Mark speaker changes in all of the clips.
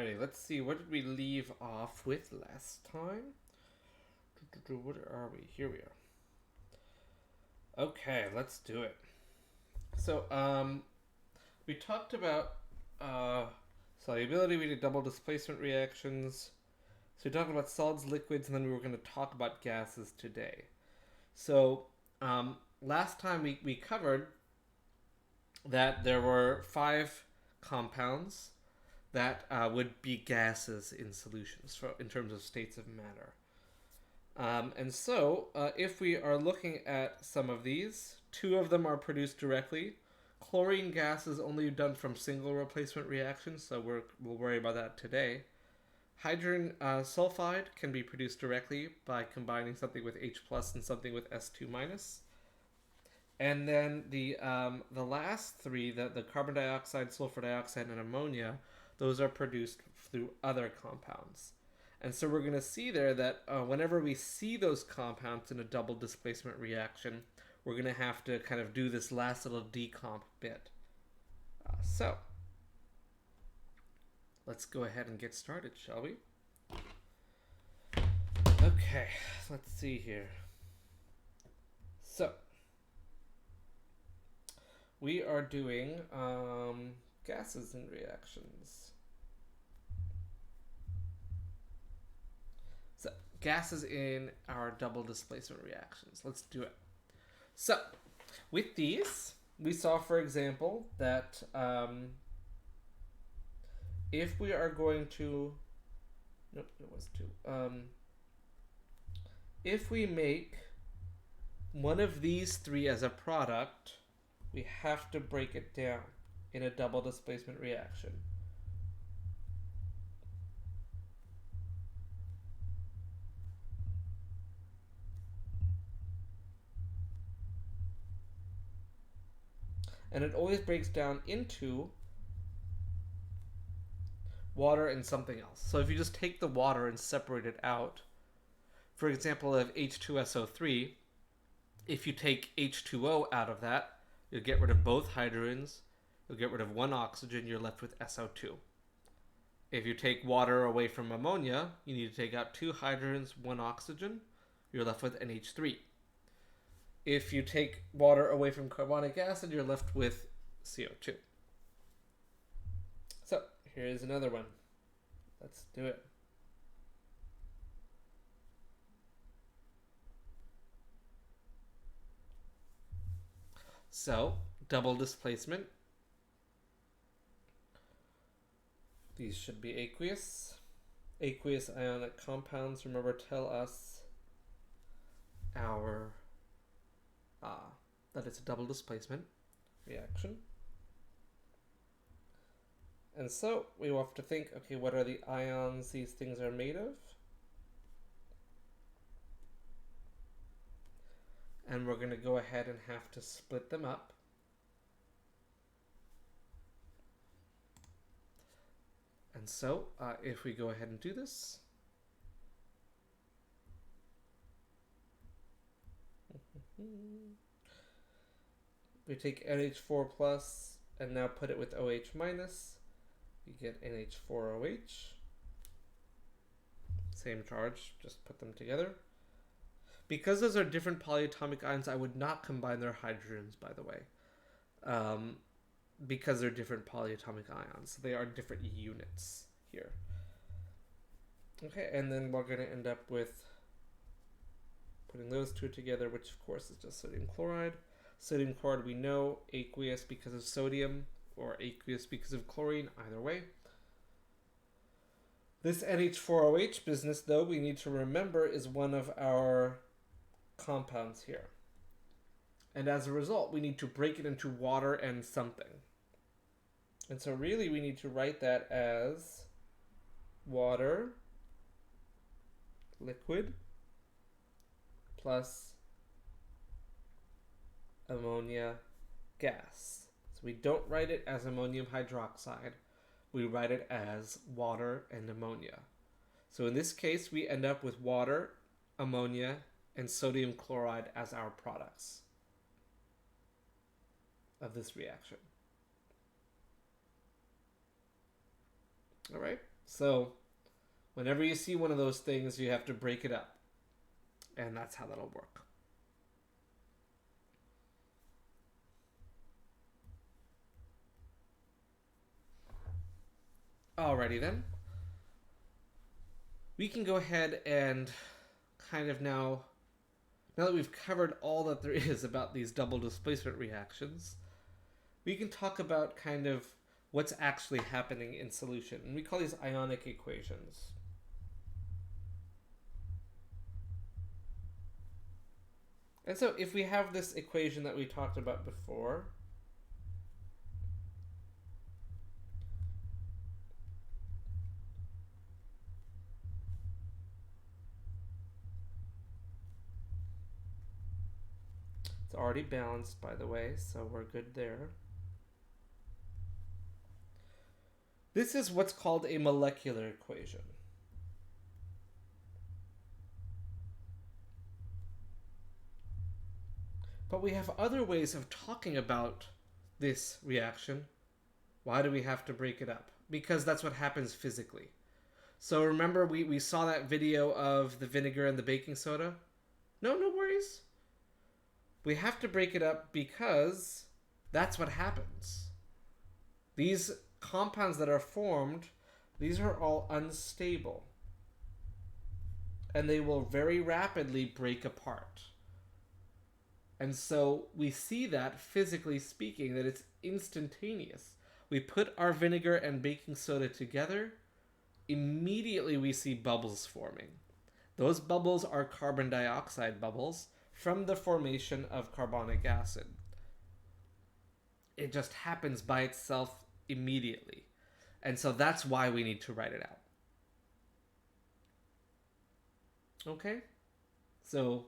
Speaker 1: Alrighty, let's see. What did we leave off with last time? What are we? Here we are. Okay, let's do it. So, we talked about solubility. We did double displacement reactions. So we talked about solids, liquids, and then we were going to talk about gases today. So, last time we covered that there were 5 compounds that would be gases in solutions in terms of states of matter. And so, if we are looking at some of these, 2 of them are produced directly. Chlorine gas is only done from single replacement reactions, so we'll worry about that today. Hydrogen sulfide can be produced directly by combining something with H plus and something with S2 minus. And then the last 3, the carbon dioxide, sulfur dioxide, and ammonia, those are produced through other compounds. And so we're going to see there that whenever we see those compounds in a double displacement reaction, we're going to have to kind of do this last little decomp bit. So let's go ahead and get started, shall we? Okay, let's see here. So we are doing gases and reactions. So gases in our double displacement reactions. Let's do it. So with these, we saw, for example, that if we are going to, nope, it was 2. If we make one of these 3 as a product, we have to break it down in a double displacement reaction. And it always breaks down into water and something else. So if you just take the water and separate it out, for example, of H2SO3, if you take H2O out of that, you'll get rid of both hydrogens, you'll get rid of 1 oxygen, you're left with SO2. If you take water away from ammonia, you need to take out 2 hydrogens, 1 oxygen, you're left with NH3. If you take water away from carbonic acid, you're left with CO2. So here's another one. Let's do it. So, double displacement. These should be aqueous. Aqueous ionic compounds, remember, tell us our that it's a double displacement reaction. And so we will have to think, okay, what are the ions these things are made of? And we're going to go ahead and have to split them up. And so if we go ahead and do this, we take NH4 plus and now put it with OH minus. You get NH4OH. Same charge, just put them together. Because those are different polyatomic ions, I would not combine their hydrogens, by the way. Because they're different polyatomic ions. They are different units here. Okay, and then we're going to end up with putting those 2 together, which of course is just sodium chloride. Sodium chloride we know, aqueous because of sodium, or aqueous because of chlorine, either way. This NH4OH business, though, we need to remember is one of our compounds here. And as a result, we need to break it into water and something. And so really we need to write that as water, liquid, plus ammonia gas. So we don't write it as ammonium hydroxide. We write it as water and ammonia. So in this case, we end up with water, ammonia, and sodium chloride as our products of this reaction. All right. So whenever you see one of those things, you have to break it up. And that's how that'll work. Alrighty then. We can go ahead and kind of now that we've covered all that there is about these double displacement reactions, we can talk about kind of what's actually happening in solution. And we call these ionic equations. And so if we have this equation that we talked about before, it's already balanced, by the way, so we're good there. This is what's called a molecular equation. But we have other ways of talking about this reaction. Why do we have to break it up? Because that's what happens physically. So remember we saw that video of the vinegar and the baking soda? No worries. We have to break it up because that's what happens. These compounds that are formed, these are all unstable. And they will very rapidly break apart. And so we see that, physically speaking, that it's instantaneous. We put our vinegar and baking soda together, immediately we see bubbles forming. Those bubbles are carbon dioxide bubbles from the formation of carbonic acid. It just happens by itself immediately. And so that's why we need to write it out. Okay? So,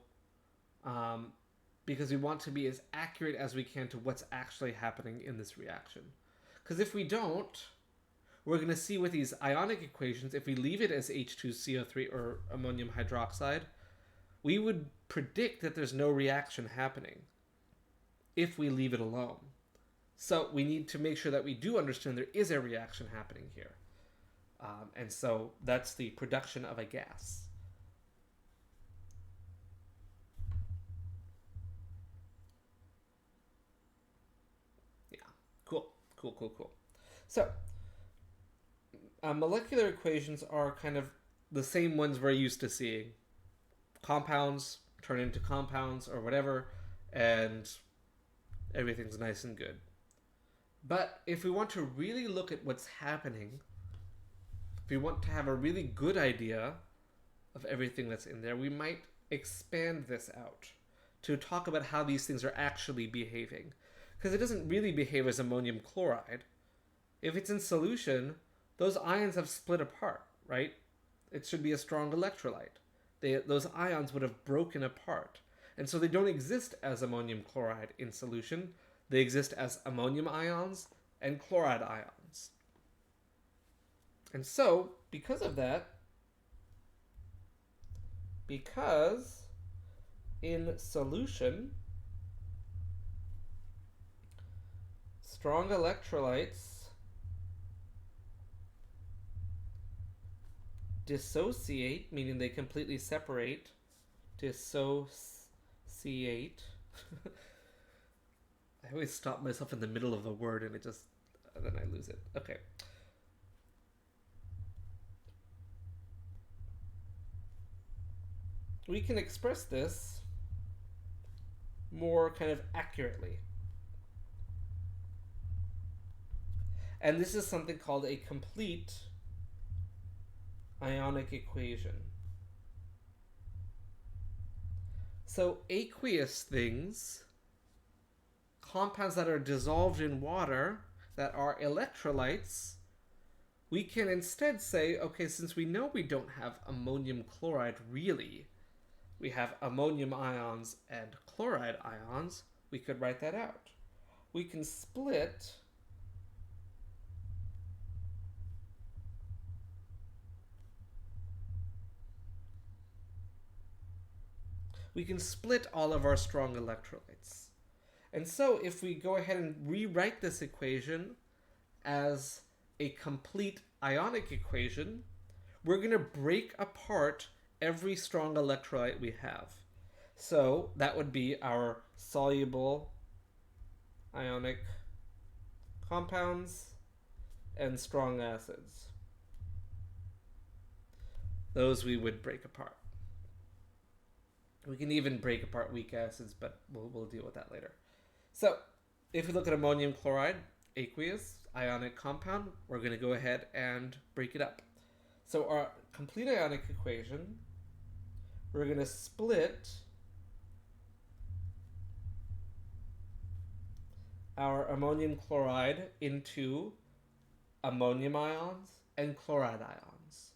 Speaker 1: because we want to be as accurate as we can to what's actually happening in this reaction. Because if we don't, we're going to see with these ionic equations, if we leave it as H2CO3 or ammonium hydroxide, we would predict that there's no reaction happening if we leave it alone. So we need to make sure that we do understand there is a reaction happening here. And so that's the production of a gas. Cool. So, molecular equations are kind of the same ones we're used to seeing. Compounds turn into compounds or whatever, and everything's nice and good. But if we want to really look at what's happening, if we want to have a really good idea of everything that's in there, we might expand this out to talk about how these things are actually behaving. Because it doesn't really behave as ammonium chloride. If it's in solution, those ions have split apart, right? It should be a strong electrolyte. Those ions would have broken apart. And so they don't exist as ammonium chloride in solution. They exist as ammonium ions and chloride ions. And so, because of that, because in solution, strong electrolytes dissociate, meaning they completely separate. Dissociate. I always stop myself in the middle of a word and then I lose it. Okay. We can express this more kind of accurately. And this is something called a complete ionic equation. So aqueous things, compounds that are dissolved in water, that are electrolytes, we can instead say, okay, since we know we don't have ammonium chloride really, we have ammonium ions and chloride ions, we could write that out. We can split all of our strong electrolytes. And so if we go ahead and rewrite this equation as a complete ionic equation, we're going to break apart every strong electrolyte we have. So that would be our soluble ionic compounds and strong acids. Those we would break apart. We can even break apart weak acids, but we'll deal with that later. So if we look at ammonium chloride, aqueous, ionic compound, we're going to go ahead and break it up. So our complete ionic equation, we're going to split our ammonium chloride into ammonium ions and chloride ions.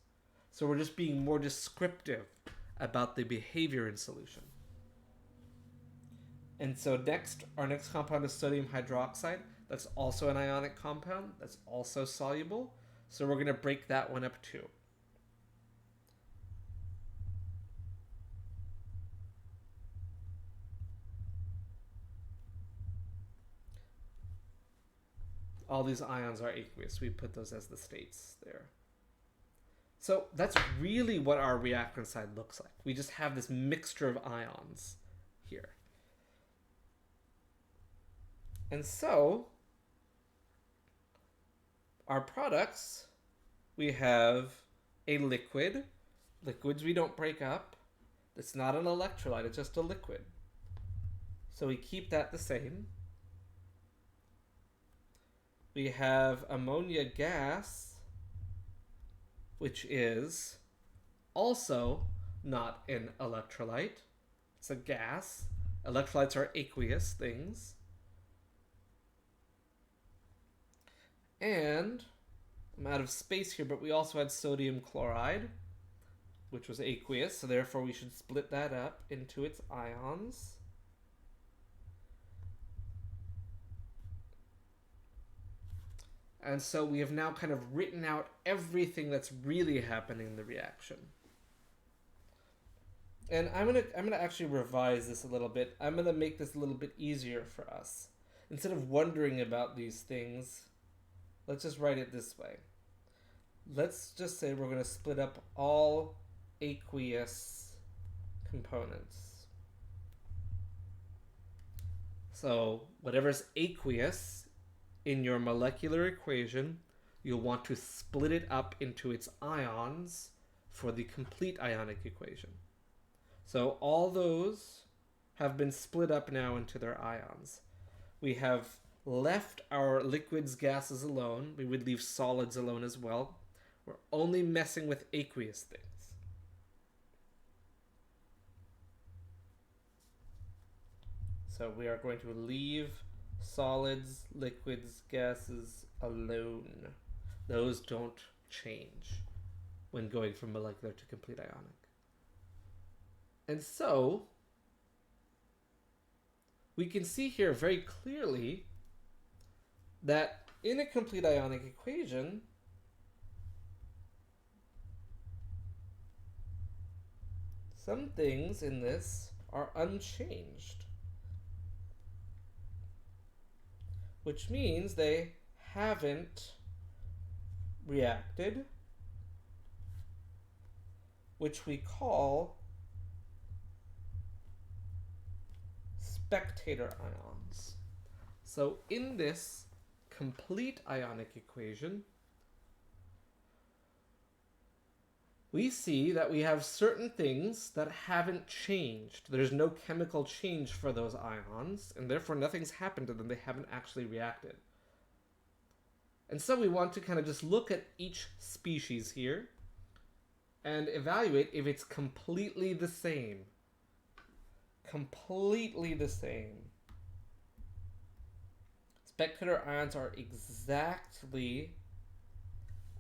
Speaker 1: So we're just being more descriptive about the behavior in solution. And so our next compound is sodium hydroxide. That's also an ionic compound. That's also soluble. So we're going to break that one up too. All these ions are aqueous. We put those as the states there. So that's really what our reactant side looks like. We just have this mixture of ions here. And so our products, we have a liquid. Liquids we don't break up. It's not an electrolyte, it's just a liquid. So we keep that the same. We have ammonia gas, which is also not an electrolyte. It's a gas. Electrolytes are aqueous things. And I'm out of space here, but we also had sodium chloride, which was aqueous, so therefore we should split that up into its ions. And so we have now kind of written out everything that's really happening in the reaction. And I'm gonna actually revise this a little bit. I'm gonna make this a little bit easier for us. Instead of wondering about these things, let's just write it this way. Let's just say we're gonna split up all aqueous components. So whatever's aqueous in your molecular equation, you'll want to split it up into its ions for the complete ionic equation. So all those have been split up now into their ions. We have left our liquids, gases alone. We would leave solids alone as well. We're only messing with aqueous things. So we are going to leave solids, liquids, gases alone. Those don't change when going from molecular to complete ionic. And so we can see here very clearly that in a complete ionic equation, some things in this are unchanged, which means they haven't reacted, which we call spectator ions. So in this complete ionic equation, we see that we have certain things that haven't changed. There's no chemical change for those ions, and therefore nothing's happened to them. They haven't actually reacted. And so we want to kind of just look at each species here and evaluate if it's completely the same. Completely the same. Spectator ions are exactly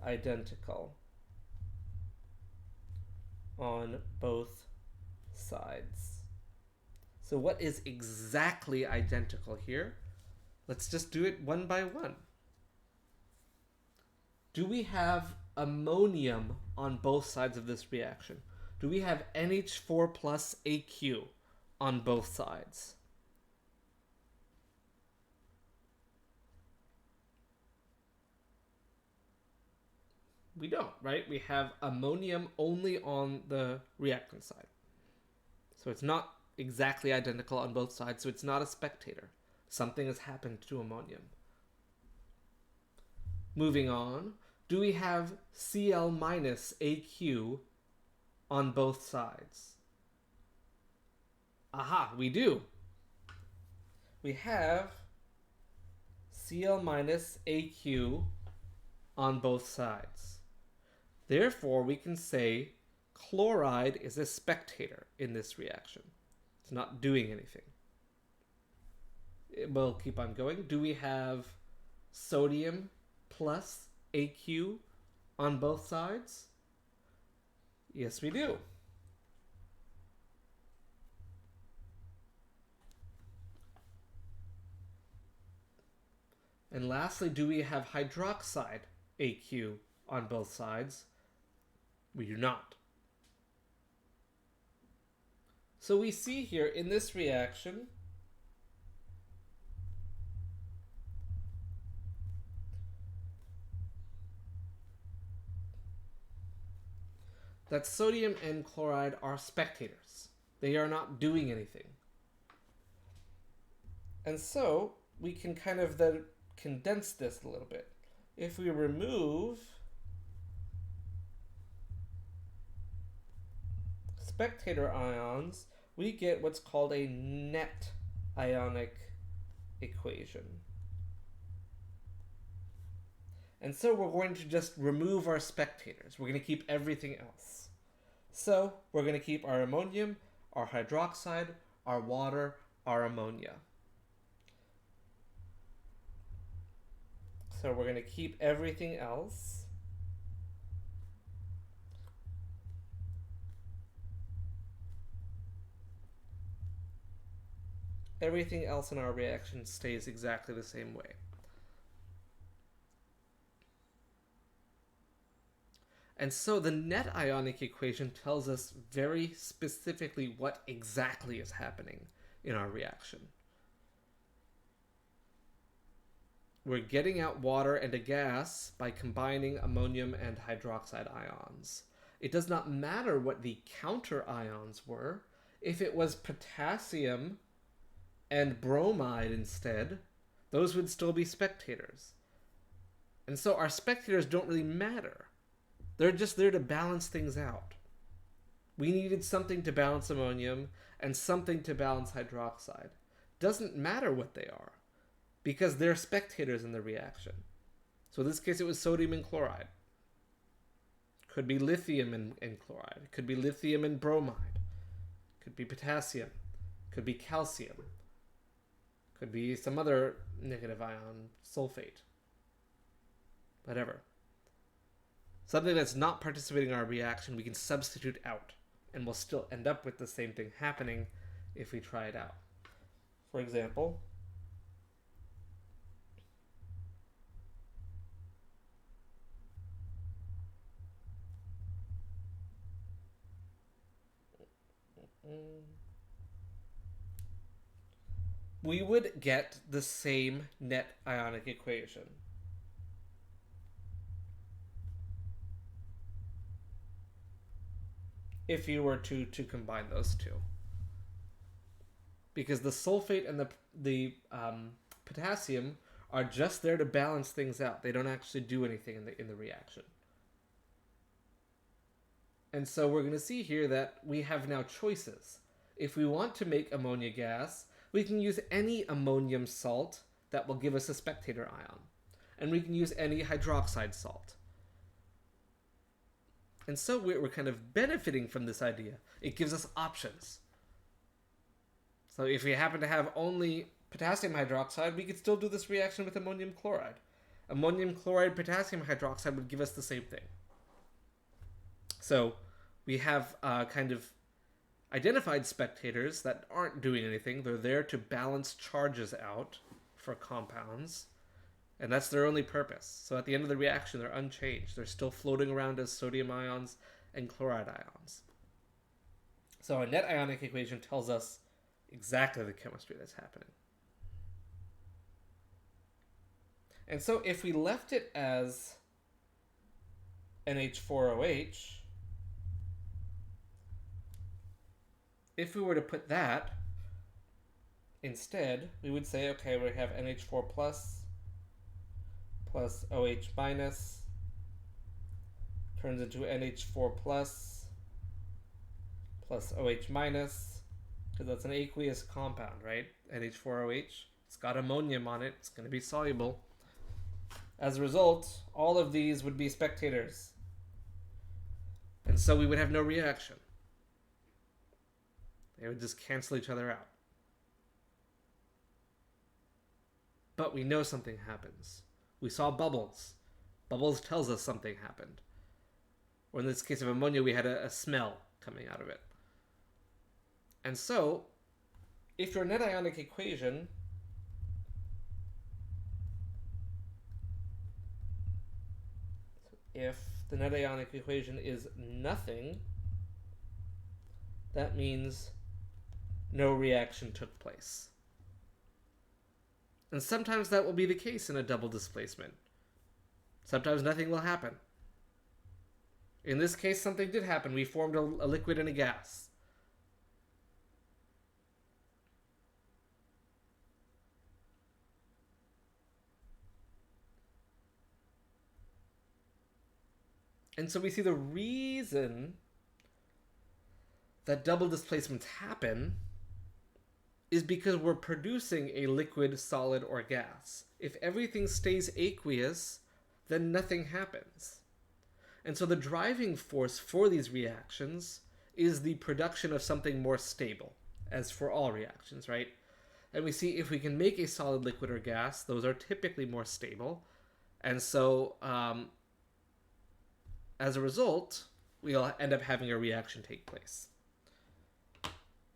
Speaker 1: identical on both sides. So what is exactly identical here? Let's just do it one by one. Do we have ammonium on both sides of this reaction? Do we have NH4 plus AQ on both sides? We don't, right? We have ammonium only on the reactant side. So it's not exactly identical on both sides, so it's not a spectator. Something has happened to ammonium. Moving on, do we have Cl minus AQ on both sides? Aha, we do. We have Cl minus AQ on both sides. Therefore, we can say chloride is a spectator in this reaction. It's not doing anything. We'll keep on going. Do we have sodium plus AQ on both sides? Yes, we do. And lastly, do we have hydroxide AQ on both sides? We do not. So we see here in this reaction that sodium and chloride are spectators. They are not doing anything. And so we can kind of then condense this a little bit. If we remove spectator ions, we get what's called a net ionic equation. And so we're going to just remove our spectators. We're going to keep everything else. So we're going to keep our ammonium, our hydroxide, our water, our ammonia. So we're going to keep everything else. Everything else in our reaction stays exactly the same way. And so the net ionic equation tells us very specifically what exactly is happening in our reaction. We're getting out water and a gas by combining ammonium and hydroxide ions. It does not matter what the counter ions were. If it was potassium and bromide instead, those would still be spectators. And so our spectators don't really matter. They're just there to balance things out. We needed something to balance ammonium and something to balance hydroxide. Doesn't matter what they are, because they're spectators in the reaction. So in this case, it was sodium and chloride. Could be lithium and chloride. Could be lithium and bromide. Could be potassium. Could be calcium. Could be some other negative ion, sulfate. Whatever. Something that's not participating in our reaction, we can substitute out. And we'll still end up with the same thing happening if we try it out. For example, we would get the same net ionic equation. If you were to combine those two. Because the sulfate and the potassium are just there to balance things out. They don't actually do anything in the reaction. And so we're going to see here that we have now choices. If we want to make ammonia gas, we can use any ammonium salt that will give us a spectator ion. And we can use any hydroxide salt. And so we're kind of benefiting from this idea. It gives us options. So if we happen to have only potassium hydroxide, we could still do this reaction with ammonium chloride. Ammonium chloride, potassium hydroxide would give us the same thing. So we have kind of identified spectators that aren't doing anything. They're there to balance charges out for compounds. And that's their only purpose. So at the end of the reaction, they're unchanged. They're still floating around as sodium ions and chloride ions. So a net ionic equation tells us exactly the chemistry that's happening. And so if we left it as NH4OH, if we were to put that instead, we would say, okay, we have NH4 plus OH minus turns into NH4 plus OH minus, because that's an aqueous compound, right? NH4OH. It's got ammonium on it. It's going to be soluble. As a result, all of these would be spectators. And so we would have no reaction. They would just cancel each other out. But we know something happens. We saw bubbles. Bubbles tells us something happened. Or in this case of ammonia, we had a smell coming out of it. And so, if your net ionic equation if the net ionic equation is nothing, that means no reaction took place. And sometimes that will be the case in a double displacement. Sometimes nothing will happen. In this case, something did happen. We formed a liquid and a gas. And so we see the reason that double displacements happen is because we're producing a liquid, solid, or gas. If everything stays aqueous, then nothing happens. And so the driving force for these reactions is the production of something more stable, as for all reactions, right? And we see if we can make a solid, liquid, or gas, those are typically more stable. And so as a result, we'll end up having a reaction take place.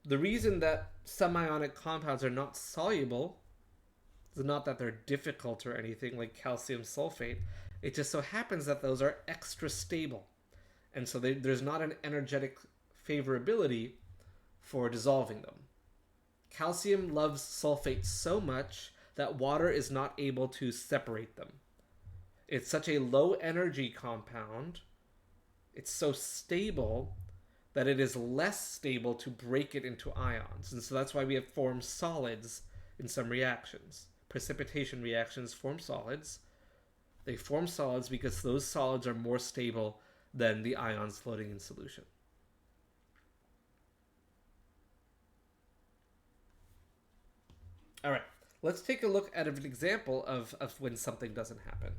Speaker 1: The reason that some ionic compounds are not soluble is not that they're difficult or anything like calcium sulfate. It just so happens that those are extra stable. And so there's not an energetic favorability for dissolving them. Calcium loves sulfate so much that water is not able to separate them. It's such a low energy compound. It's so stable that it is less stable to break it into ions. And so that's why we have formed solids in some reactions. Precipitation reactions form solids. They form solids because those solids are more stable than the ions floating in solution. All right, let's take a look at an example of when something doesn't happen.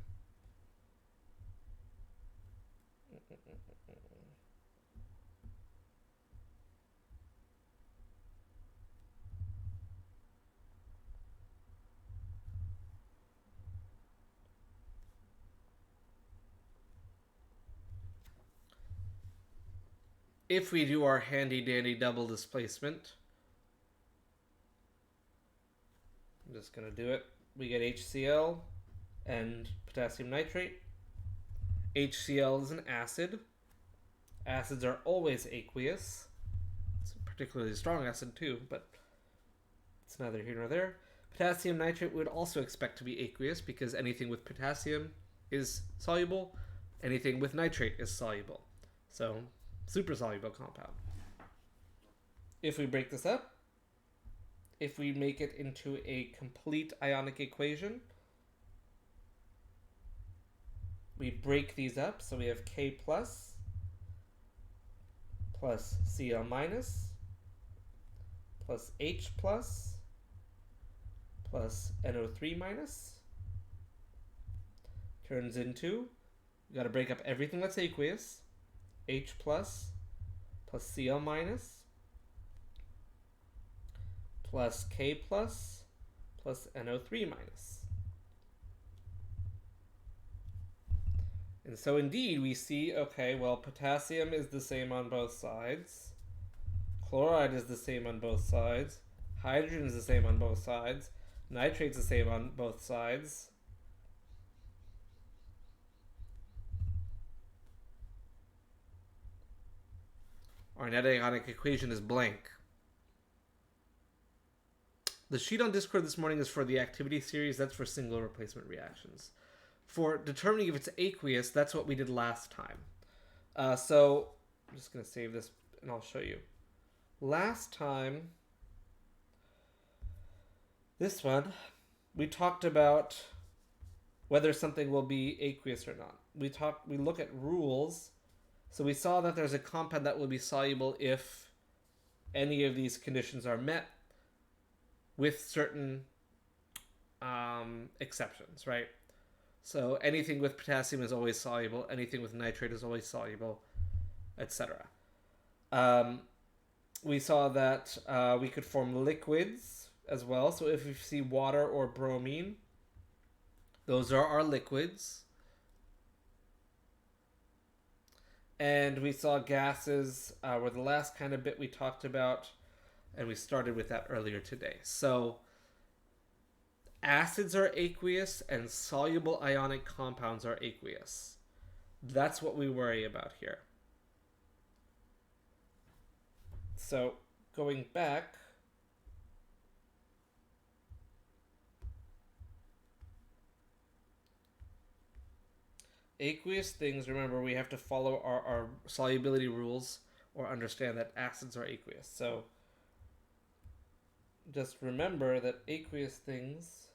Speaker 1: If we do our handy dandy double displacement, I'm just going to do it. We get HCl and potassium nitrate. HCl is an acid. Acids are always aqueous. It's a particularly strong acid too, but it's neither here nor there. Potassium nitrate would also expect to be aqueous because anything with potassium is soluble. Anything with nitrate is soluble. So, super soluble compound. If we break this up, if we make it into a complete ionic equation, we break these up. So we have K plus Cl minus plus H plus NO3 minus turns into, we got to break up everything that's aqueous. H plus Cl minus plus K plus NO3 minus. And so indeed we see, okay, well, potassium is the same on both sides. Chloride is the same on both sides. Hydrogen is the same on both sides. Nitrate's the same on both sides. Our net ionic equation is blank. The sheet on Discord this morning is for the activity series. That's for single replacement reactions. for determining if it's aqueous, that's what we did last time. So I'm just going to save this and I'll show you. Last time, this one, we talked about whether something will be aqueous or not. We look at rules. So we saw that there's a compound that will be soluble if any of these conditions are met, with certain exceptions, right? So anything with potassium is always soluble, anything with nitrate is always soluble, etc. We saw that we could form liquids as well. So if you see water or bromine, those are our liquids. And we saw gases were the last kind of bit we talked about, and we started with that earlier today. So acids are aqueous and soluble ionic compounds are aqueous. That's what we worry about here. So going back, aqueous things, remember, we have to follow our solubility rules or understand that acids are aqueous. So just remember that aqueous things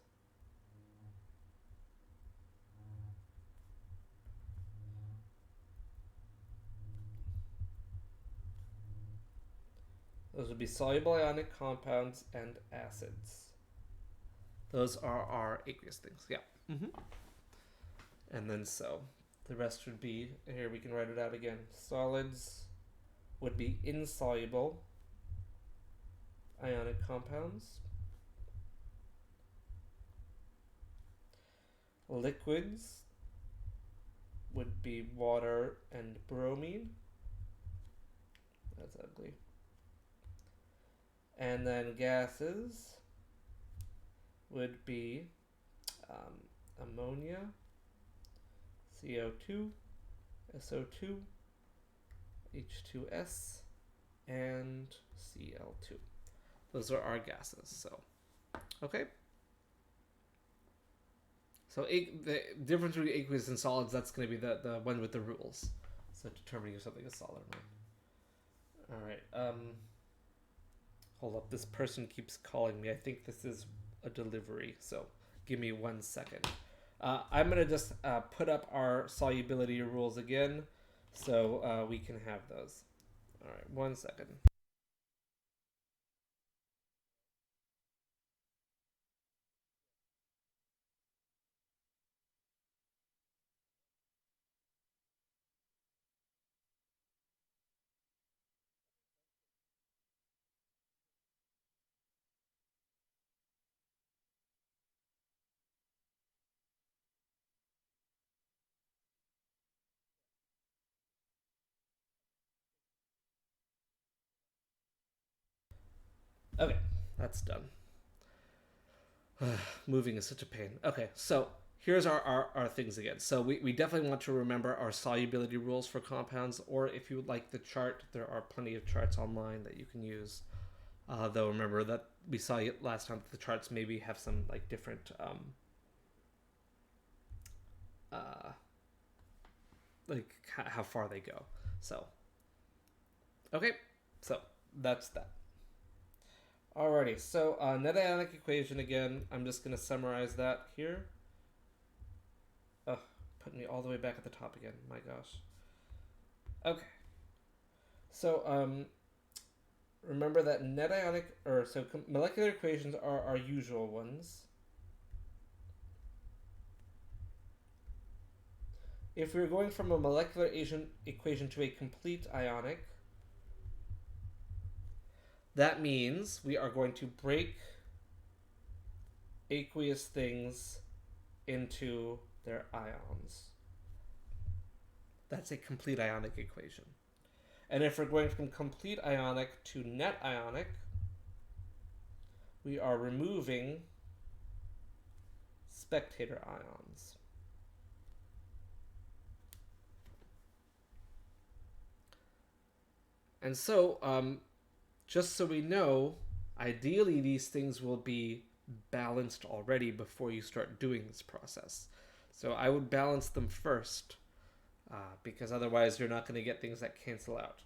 Speaker 1: those would be soluble ionic compounds and acids. Those are our aqueous things. Yeah. Mm-hmm. And then so the rest would be, here we can write it out again. Solids would be insoluble ionic compounds. Liquids would be water and bromine. That's ugly. And then gases would be ammonia, CO2, SO2, H2S, and Cl2. Those are our gases. So, okay. So the difference between aqueous and solids, that's going to be the one with the rules. So determining if something is solid or not. All right. Hold up. This person keeps calling me. I think this is a delivery. So give me 1 second. I'm going to just put up our solubility rules again so we can have those. All right. 1 second. Okay. That's done. Moving is such a pain. Okay, so here's our things again. So we definitely want to remember our solubility rules for compounds, or if you would like the chart, there are plenty of charts online that you can use. Though remember that we saw last time that the charts maybe have some like different like how far they go. So okay, so that's that. Alrighty, so Netionic equation again. I'm just going to summarize that here. Oh, putting me all the way back at the top again. My gosh. Okay. So remember that molecular equations are our usual ones. If we're going from a molecular equation to a complete ionic, that means we are going to break aqueous things into their ions. That's a complete ionic equation. And if we're going from complete ionic to net ionic, we are removing spectator ions. And so, just so we know, ideally these things will be balanced already before you start doing this process. So I would balance them first, because otherwise you're not going to get things that cancel out.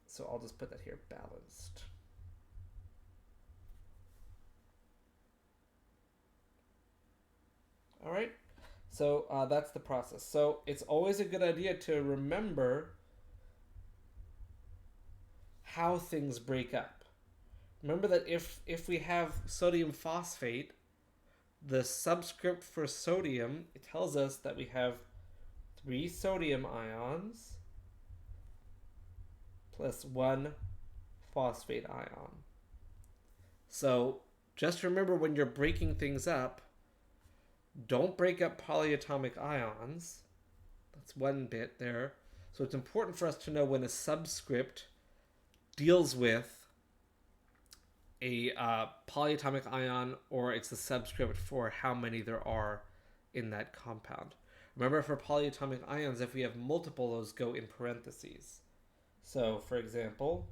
Speaker 1: So I'll just put that here, balanced. All right, so that's the process. So it's always a good idea to remember how things break up. Remember that if we have sodium phosphate, the subscript for sodium, it tells us that we have 3 sodium ions plus 1 phosphate ion. So just remember, when you're breaking things up, don't break up polyatomic ions. That's one bit there. So it's important for us to know when a subscript deals with a polyatomic ion, or it's the subscript for how many there are in that compound. Remember, for polyatomic ions, if we have multiple, those go in parentheses. So, for example,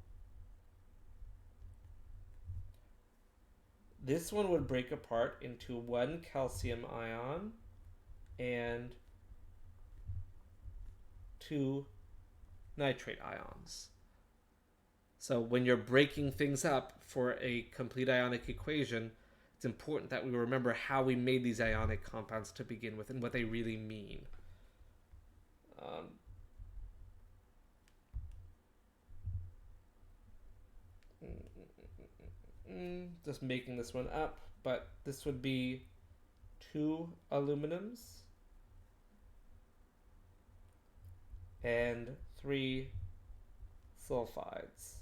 Speaker 1: this one would break apart into 1 calcium ion and 2 nitrate ions. So when you're breaking things up for a complete ionic equation, it's important that we remember how we made these ionic compounds to begin with and what they really mean. Just making this one up, but this would be 2 aluminums and 3 sulfides.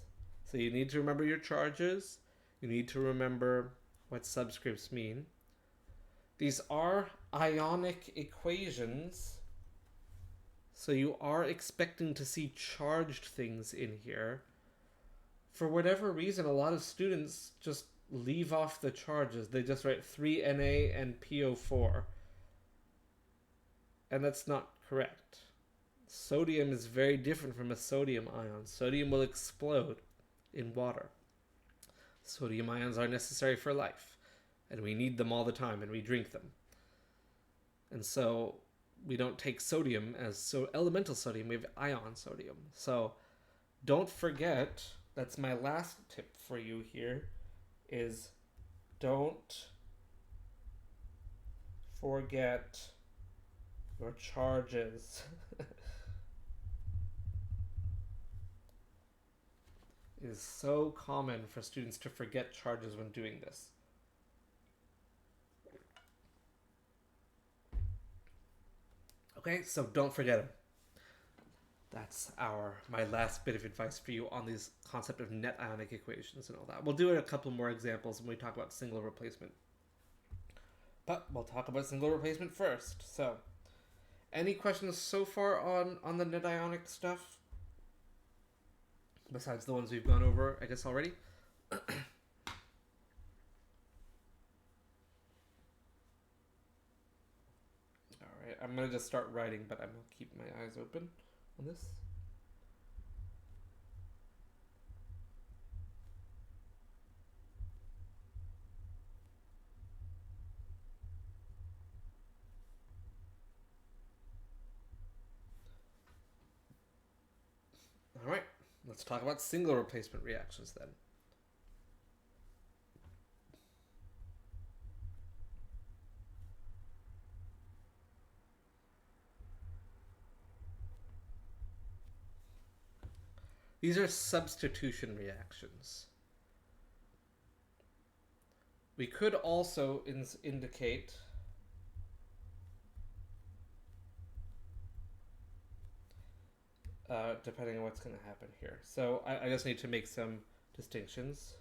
Speaker 1: So you need to remember your charges. You need to remember what subscripts mean. These are ionic equations, so you are expecting to see charged things in here. For whatever reason, a lot of students just leave off the charges. They just write 3Na and PO4. And that's not correct. Sodium is very different from a sodium ion. Sodium will explode in water. Sodium ions are necessary for life, and we need them all the time, and we drink them. And so we don't take sodium as elemental sodium, we have ion sodium. So don't forget, that's my last tip for you here, is don't forget your charges. It is so common for students to forget charges when doing this. Okay, so don't forget them. That's my last bit of advice for you on this concept of net ionic equations and all that. We'll do a couple more examples when we talk about single replacement. But we'll talk about single replacement first. So, any questions so far on the net ionic stuff? Besides the ones we've gone over, I guess, already? Alright, I'm going to just start writing, but I'm going to keep my eyes open on this. Alright, let's talk about single replacement reactions then. These are substitution reactions. We could also indicate depending on what's going to happen here. So I just need to make some distinctions.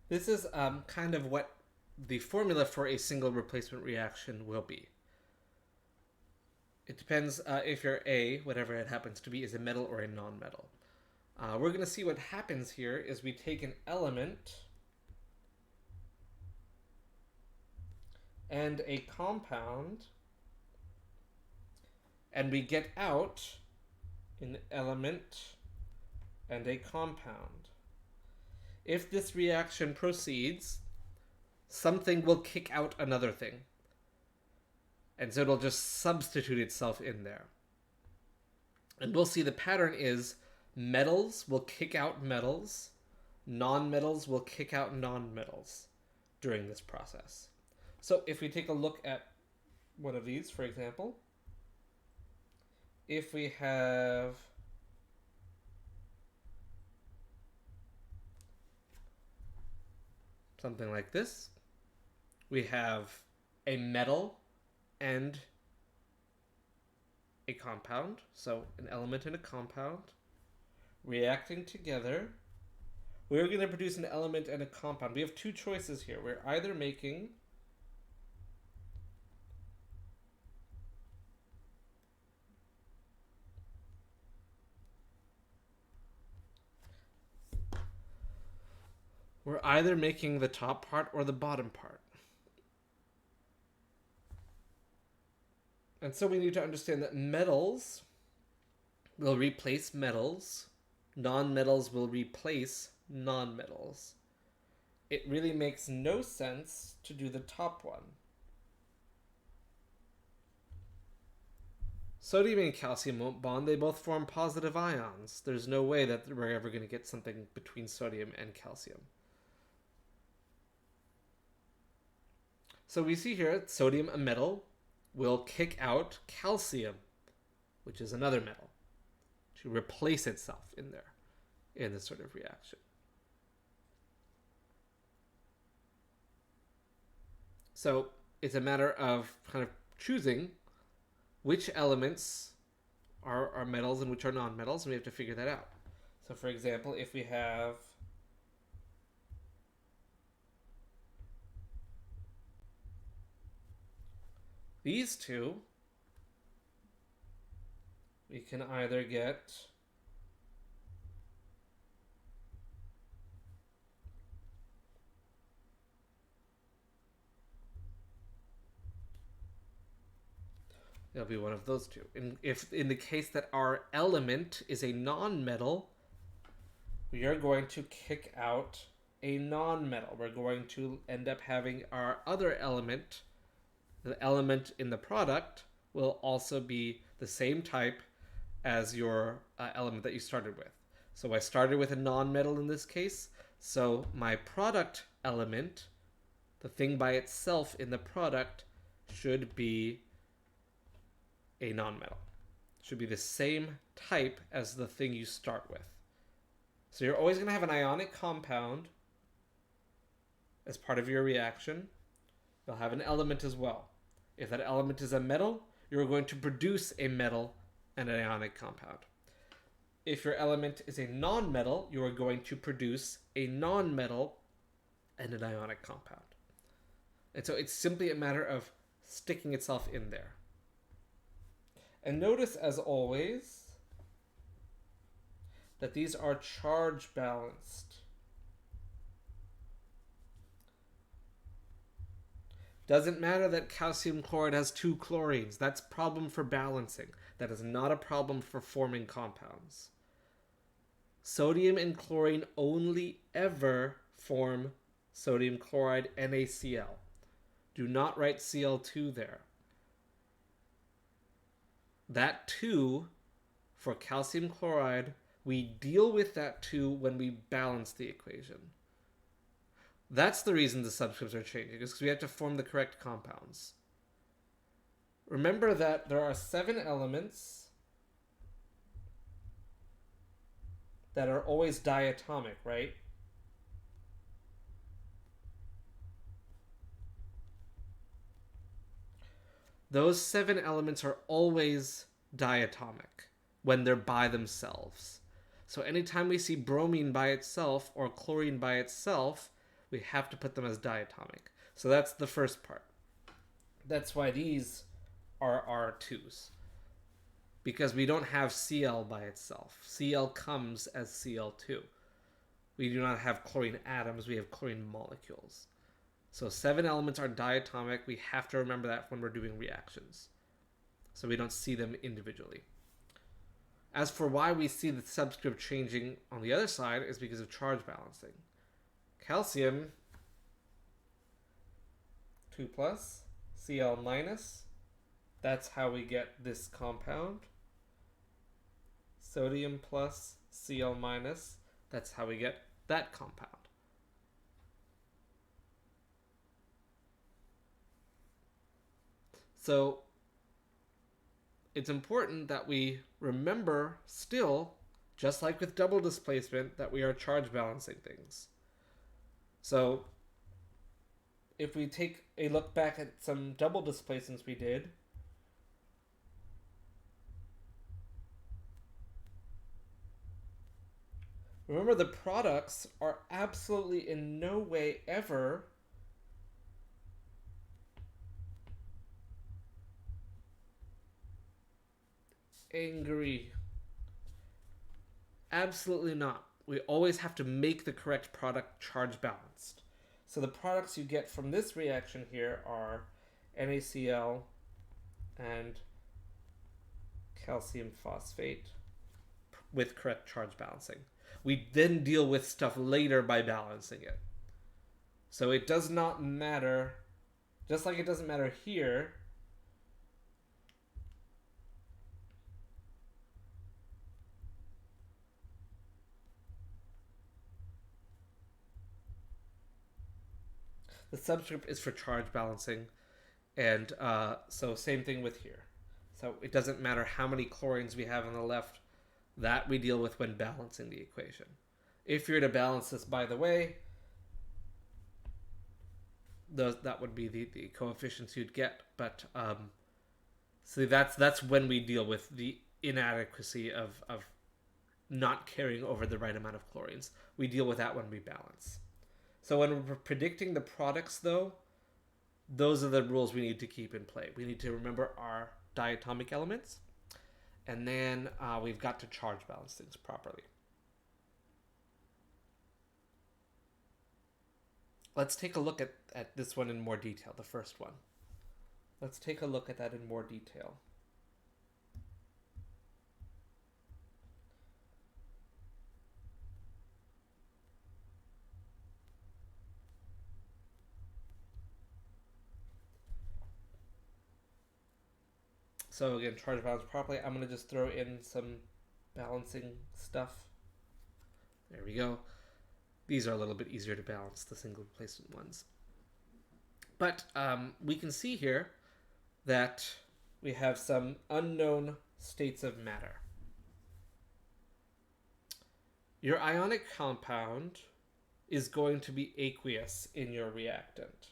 Speaker 1: This is kind of what the formula for a single replacement reaction will be. It depends if your A, whatever it happens to be, is a metal or a non-metal. We're going to see what happens here is we take an element and a compound and we get out an element and a compound. If this reaction proceeds, something will kick out another thing. And so it'll just substitute itself in there. And we'll see the pattern is metals will kick out metals, non-metals will kick out non-metals during this process. So if we take a look at one of these, for example, if we have something like this, we have a metal and a compound, so an element and a compound reacting together. We're going to produce an element and a compound. We have two choices here. We're either making the top part or the bottom part. And so we need to understand that metals will replace metals, non-metals will replace non-metals. It really makes no sense to do the top one. Sodium and calcium won't bond, they both form positive ions. There's no way that we're ever going to get something between sodium and calcium. So we see here, sodium, a metal, will kick out calcium, which is another metal, to replace itself in there, in this sort of reaction. So it's a matter of kind of choosing which elements are metals and which are non-metals, and we have to figure that out. So for example, if we have these two, we can either get it'll be one of those two. If in the case that our element is a non-metal, we are going to kick out a non-metal. We're going to end up having our other element. The element in the product will also be the same type as your element that you started with. So I started with a non-metal in this case. So my product element, the thing by itself in the product, should be a non-metal. Should be the same type as the thing you start with. So you're always going to have an ionic compound as part of your reaction. You'll have an element as well. If that element is a metal, you're going to produce a metal and an ionic compound. If your element is a non-metal, you are going to produce a non-metal and an ionic compound. And so it's simply a matter of sticking itself in there. And notice, as always, that these are charge balanced. Doesn't matter that calcium chloride has 2 chlorines. That's a problem for balancing. That is not a problem for forming compounds. Sodium and chlorine only ever form sodium chloride NaCl. Do not write Cl2 there. That 2, for calcium chloride, we deal with that 2 when we balance the equation. That's the reason the subscripts are changing, is because we have to form the correct compounds. Remember that there are 7 elements that are always diatomic, right? Those 7 elements are always diatomic when they're by themselves. So anytime we see bromine by itself or chlorine by itself, we have to put them as diatomic. So that's the first part. That's why these are R2s. Because we don't have Cl by itself. Cl comes as Cl2. We do not have chlorine atoms, we have chlorine molecules. So 7 elements are diatomic. We have to remember that when we're doing reactions. so we don't see them individually. As for why we see the subscript changing on the other side is because of charge balancing. Calcium 2 plus, Cl minus, that's how we get this compound. Sodium plus, Cl minus, that's how we get that compound. So it's important that we remember still, just like with double displacement, that we are charge balancing things. So if we take a look back at some double displacements we did, remember the products are absolutely in no way ever angry. Absolutely not. We always have to make the correct product charge balanced. So the products you get from this reaction here are NaCl and calcium phosphate with correct charge balancing. We then deal with stuff later by balancing it. So it does not matter, just like it doesn't matter here, the subscript is for charge balancing, and so same thing with here. So it doesn't matter how many chlorines we have on the left, that we deal with when balancing the equation. If you're to balance this, by the way, that would be the coefficients you'd get. But so that's when we deal with the inadequacy of not carrying over the right amount of chlorines. We deal with that when we balance. So when we're predicting the products, though, those are the rules we need to keep in play. We need to remember our diatomic elements, and then we've got to charge balance things properly. Let's take a look at this one in more detail, the first one. Let's take a look at that in more detail. So again, charge balance properly. I'm going to just throw in some balancing stuff. There we go. These are a little bit easier to balance, the single placement ones. But we can see here that we have some unknown states of matter. Your ionic compound is going to be aqueous in your reactant.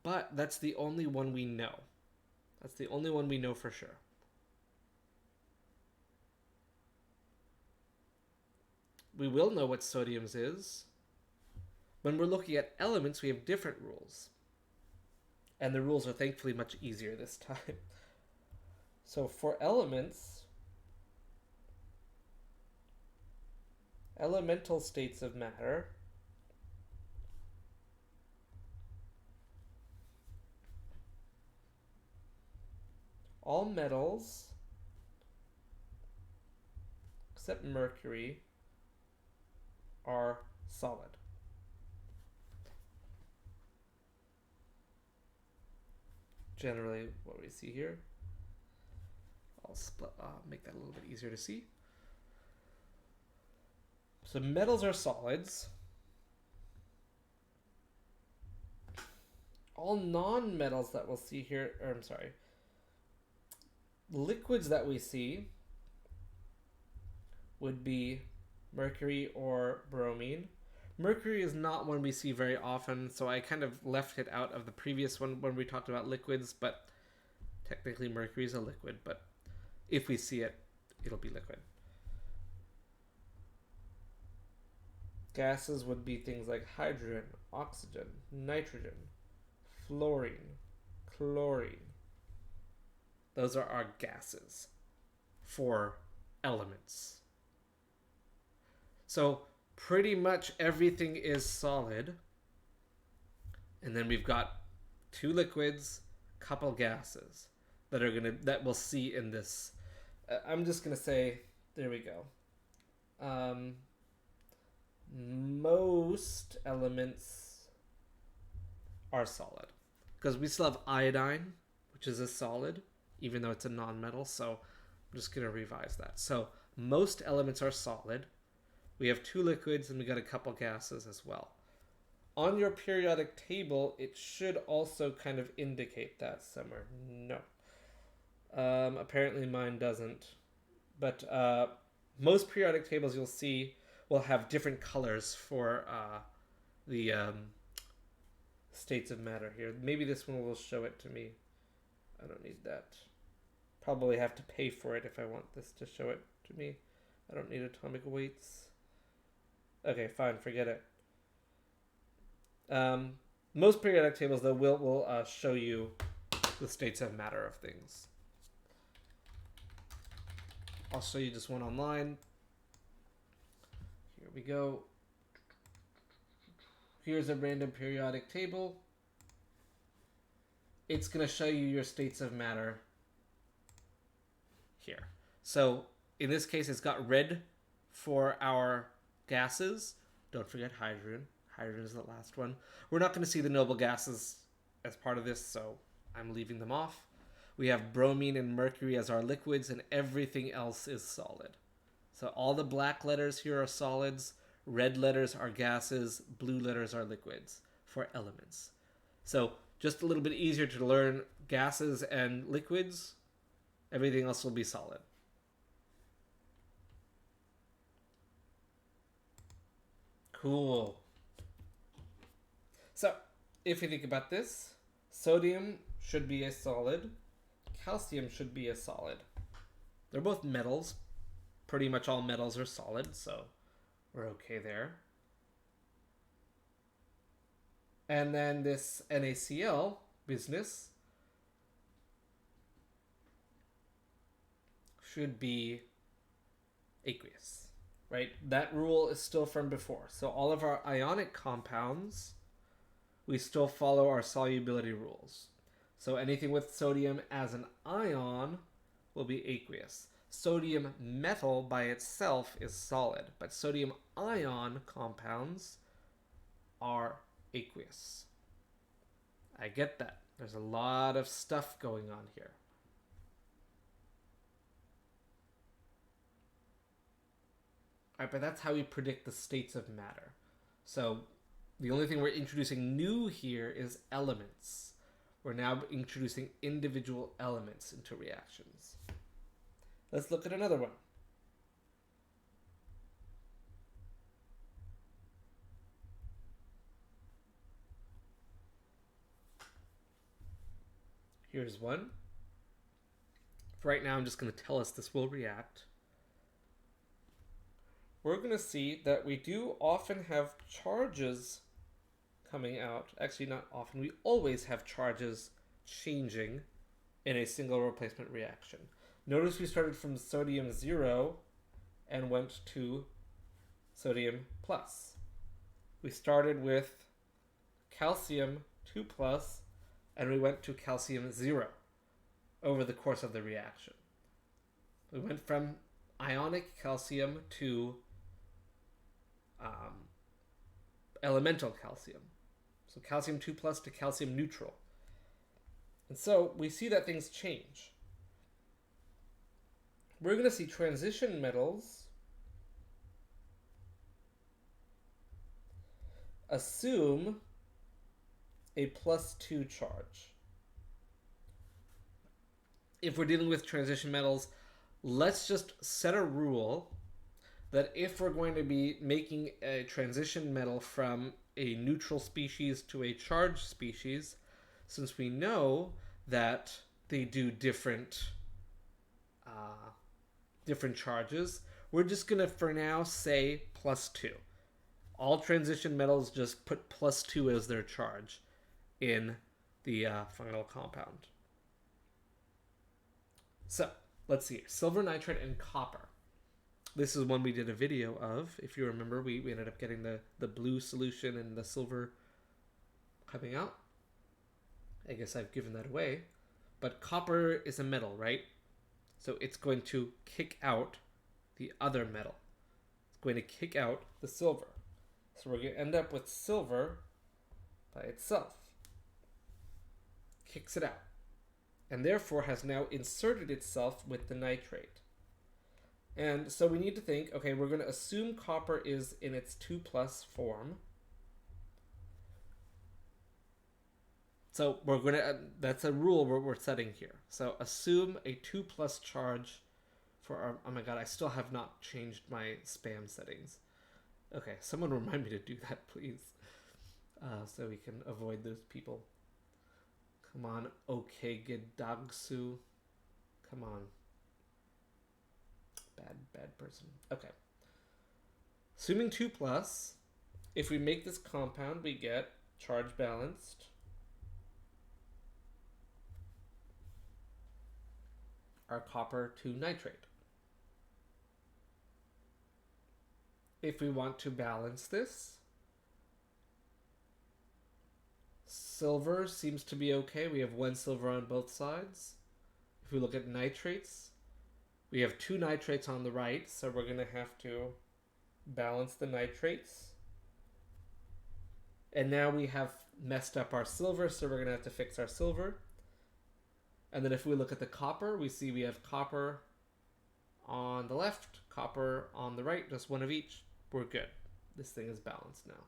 Speaker 1: But that's the only one we know. That's the only one we know for sure. We will know what sodium's is. When we're looking at elements, we have different rules. And the rules are thankfully much easier this time. So for elements, elemental states of matter, all metals except mercury are solid. Generally what we see here. I'll make that a little bit easier to see. So metals are solids. All non-metals that we'll see here, liquids that we see would be mercury or bromine. Mercury is not one we see very often, so I kind of left it out of the previous one when we talked about liquids, but technically mercury is a liquid, but if we see it, it'll be liquid. Gases would be things like hydrogen, oxygen, nitrogen, fluorine, chlorine. Those are our gases for elements. So pretty much everything is solid. And then we've got 2 liquids, couple gases that we'll see in this. I'm just gonna say, there we go. Most elements are solid because we still have iodine, which is a solid, even though it's a nonmetal. So I'm just gonna revise that. So most elements are solid. We have 2 liquids and we got a couple gases as well. On your periodic table, it should also kind of indicate that somewhere. No. Apparently mine doesn't. But most periodic tables you'll see will have different colors for the states of matter here. Maybe this one will show it to me. I don't need that. Probably have to pay for it if I want this to show it to me. I don't need atomic weights. Okay, fine, forget it. Most periodic tables, though, will show you the states of matter of things. I'll show you just one online. Here we go. Here's a random periodic table. It's going to show you your states of matter here. So in this case, it's got red for our gases. Don't forget hydrogen. Hydrogen is the last one. We're not going to see the noble gases as part of this, so I'm leaving them off. We have bromine and mercury as our liquids, and everything else is solid. So all the black letters here are solids, red letters are gases, blue letters are liquids for elements. So just a little bit easier to learn gases and liquids. Everything else will be solid. Cool. So if you think about this, sodium should be a solid. Calcium should be a solid. They're both metals. Pretty much all metals are solid, so we're okay there. And then this NaCl business should be aqueous, right? That rule is still from before. So all of our ionic compounds, we still follow our solubility rules. So anything with sodium as an ion will be aqueous. Sodium metal by itself is solid, but sodium ion compounds are aqueous. I get that. There's a lot of stuff going on here. All right, but that's how we predict the states of matter. So the only thing we're introducing new here is elements. We're now introducing individual elements into reactions. Let's look at another one. Here's one. For right now, I'm just going to tell us this will react. We're going to see that we do often have charges coming out. Actually, not often. We always have charges changing in a single replacement reaction. Notice we started from sodium 0 and went to sodium plus. We started with calcium 2 plus and we went to calcium 0 over the course of the reaction. We went from ionic calcium to elemental calcium. So calcium 2 plus to calcium neutral. And so we see that things change. We're going to see transition metals assume a +2 charge. If we're dealing with transition metals, let's just set a rule that if we're going to be making a transition metal from a neutral species to a charged species, since we know that they do different charges, we're just going to, for now, say +2. All transition metals just put +2 as their charge in the final compound. So, let's see. Silver nitrate and copper. This is one we did a video of. If you remember, we ended up getting the blue solution and the silver coming out. I guess I've given that away. But copper is a metal, right? So it's going to kick out the other metal. It's going to kick out the silver. So we're going to end up with silver by itself. Kicks it out. And therefore has now inserted itself with the nitrate. And so we need to think, okay, we're going to assume copper is in its 2+ form. So we're going to, that's a rule we're setting here. So assume a 2+ charge for our, oh my god, I still have not changed my spam settings. Okay, someone remind me to do that, please. So we can avoid those people. Come on, okay, Gedagsu. Come on. Bad person. Okay. Assuming 2+, if we make this compound, we get charge balanced. Our copper to nitrate. If we want to balance this, silver seems to be okay. We have 1 silver on both sides. If we look at nitrates, we have 2 nitrates on the right, so we're going to have to balance the nitrates. And now we have messed up our silver, so we're going to have to fix our silver. And then if we look at the copper, we see we have copper on the left, copper on the right, just 1 of each. We're good. This thing is balanced now.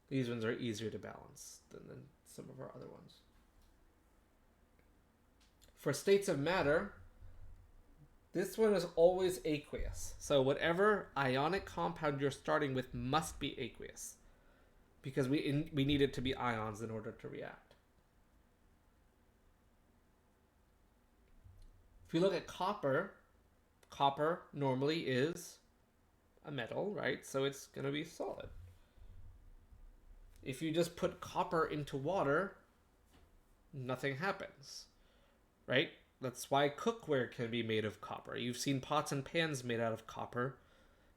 Speaker 1: These ones are easier to balance than some of our other ones. For states of matter, this one is always aqueous. So whatever ionic compound you're starting with must be aqueous, because we need it to be ions in order to react. If you look at copper, copper normally is a metal, right? So it's going to be solid. If you just put copper into water, nothing happens, right? That's why cookware can be made of copper. You've seen pots and pans made out of copper.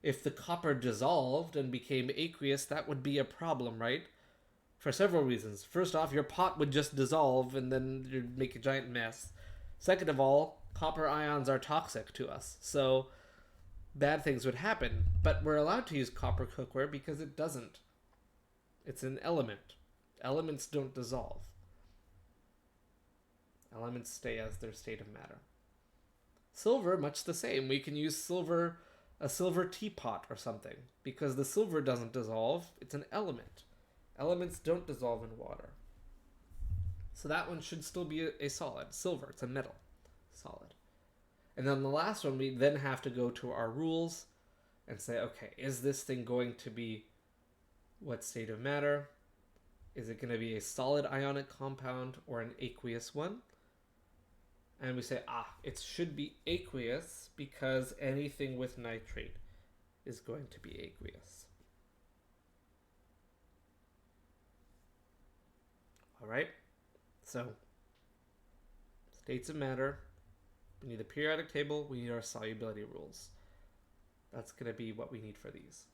Speaker 1: If the copper dissolved and became aqueous, that would be a problem, right? For several reasons. First off, your pot would just dissolve and then you'd make a giant mess. Second of all, copper ions are toxic to us, so bad things would happen. But we're allowed to use copper cookware because it doesn't. It's an element. Elements don't dissolve. Elements stay as their state of matter. Silver, much the same. We can use silver, a silver teapot or something, because the silver doesn't dissolve. It's an element. Elements don't dissolve in water. So that one should still be a solid. Silver, it's a metal. Solid. And then the last one, we then have to go to our rules and say, okay, is this thing going to be what state of matter? Is it going to be a solid ionic compound or an aqueous one? And we say, it should be aqueous because anything with nitrate is going to be aqueous. All right, so states of matter, we need a periodic table, we need our solubility rules. That's going to be what we need for these.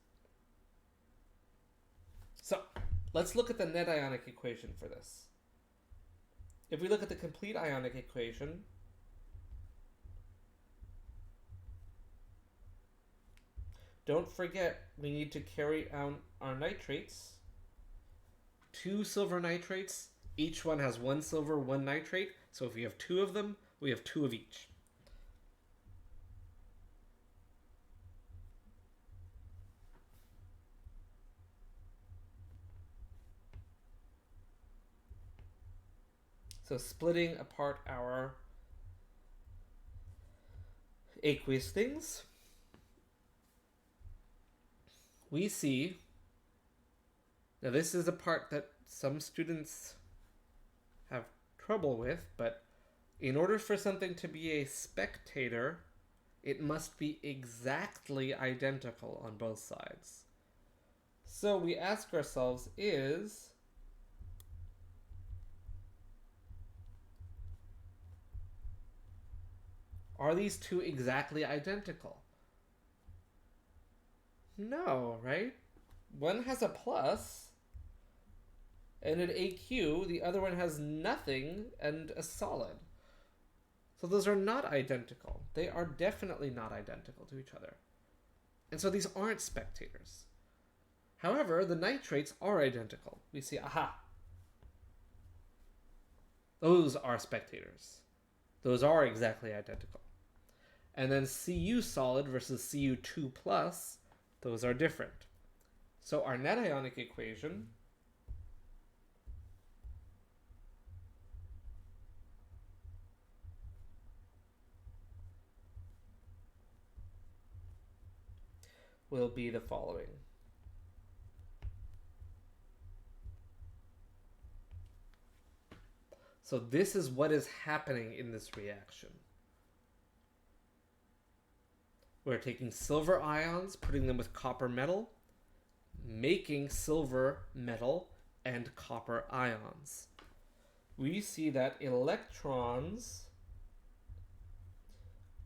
Speaker 1: So let's look at the net ionic equation for this. If we look at the complete ionic equation, don't forget we need to carry out our nitrates. 2 silver nitrates, each one has 1 silver, 1 nitrate. So if we have 2 of them, we have 2 of each. So splitting apart our aqueous things, we see, now this is a part that some students have trouble with, but in order for something to be a spectator, it must be exactly identical on both sides. So we ask ourselves, are these 2 exactly identical? No, right? One has a plus, And in AQ, the other one has nothing and a solid. So those are not identical. They are definitely not identical to each other. And so these aren't spectators. However, the nitrates are identical. We see, aha, those are spectators. Those are exactly identical. And then Cu solid versus Cu2 plus, those are different. So our net ionic equation will be the following. So this is what is happening in this reaction. We're taking silver ions, putting them with copper metal, making silver metal and copper ions. We see that electrons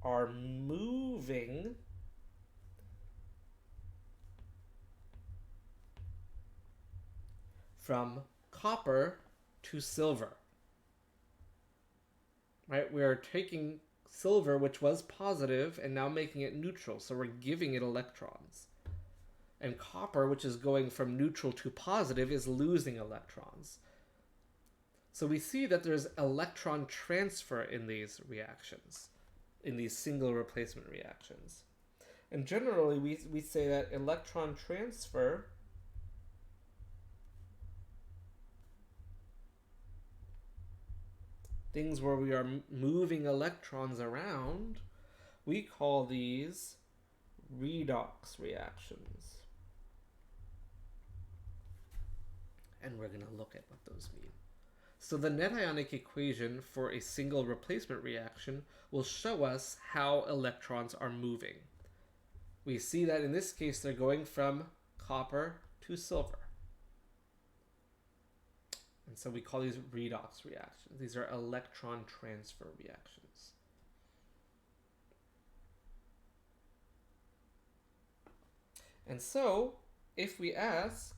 Speaker 1: are moving from copper to silver. Right? We are taking silver, which was positive, and now making it neutral. So we're giving it electrons. And copper, which is going from neutral to positive, is losing electrons. So we see that there's electron transfer in these reactions, in these single replacement reactions. And generally, we say that electron transfer things where we are moving electrons around, we call these redox reactions. And we're going to look at what those mean. So the net ionic equation for a single replacement reaction will show us how electrons are moving. We see that in this case they're going from copper to silver. And so we call these redox reactions. These are electron transfer reactions. And so, if we ask,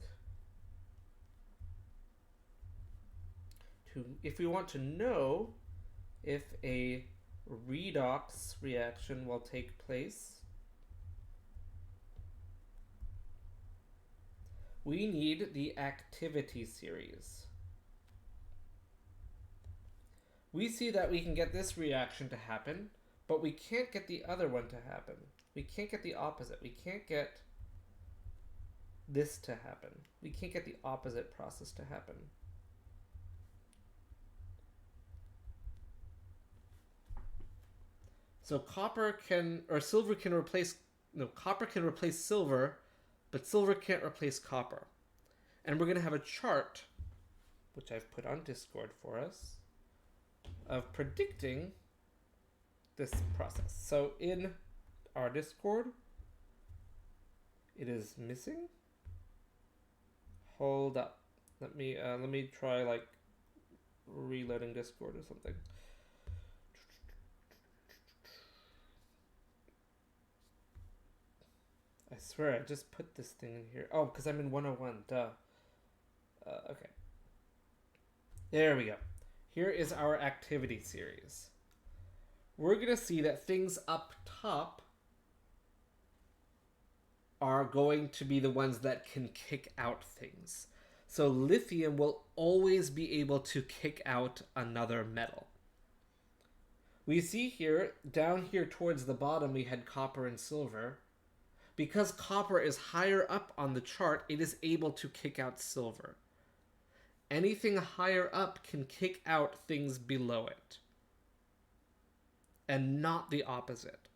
Speaker 1: if we want to know if a redox reaction will take place, we need the activity series. We see that we can get this reaction to happen, but we can't get the other one to happen. We can't get the opposite. We can't get this to happen. We can't get the opposite process to happen. So copper can replace silver, but silver can't replace copper. And we're going to have a chart, which I've put on Discord for us, of predicting this process. So in our Discord, it is missing. Hold up. Let me try like reloading Discord or something. I swear I just put this thing in here. Oh, because I'm in 101. Duh. Okay. There we go. Here is our activity series. We're going to see that things up top are going to be the ones that can kick out things. So lithium will always be able to kick out another metal. We see here, down here towards the bottom, we had copper and silver. Because copper is higher up on the chart, it is able to kick out silver. Anything higher up can kick out things below it, and not the opposite.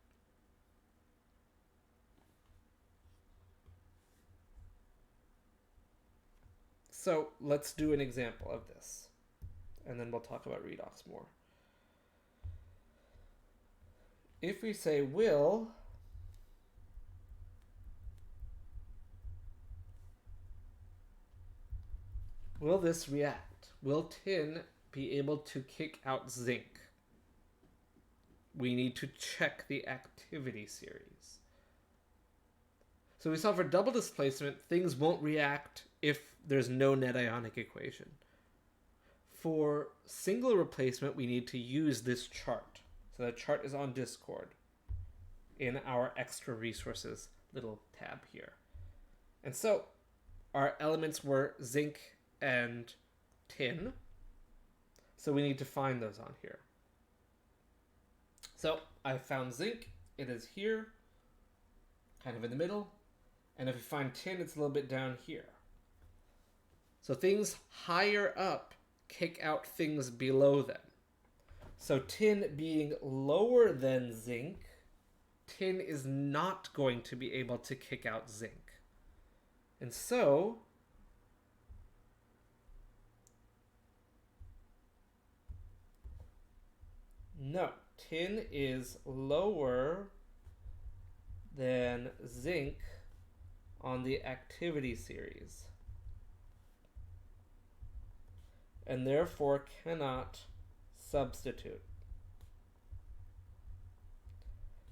Speaker 1: So let's do an example of this, and then we'll talk about redox more. If we say will this react? Will tin be able to kick out zinc? We need to check the activity series. So we saw for double displacement, things won't react if there's no net ionic equation. For single replacement, we need to use this chart. So that chart is on Discord in our extra resources little tab here. And so our elements were zinc and tin. So we need to find those on here. So I found zinc. It is here, kind of in the middle. And if we find tin, it's a little bit down here. So things higher up kick out things below them. So tin being lower than zinc, tin is not going to be able to kick out zinc. And so no, tin is lower than zinc on the activity series, and therefore cannot substitute.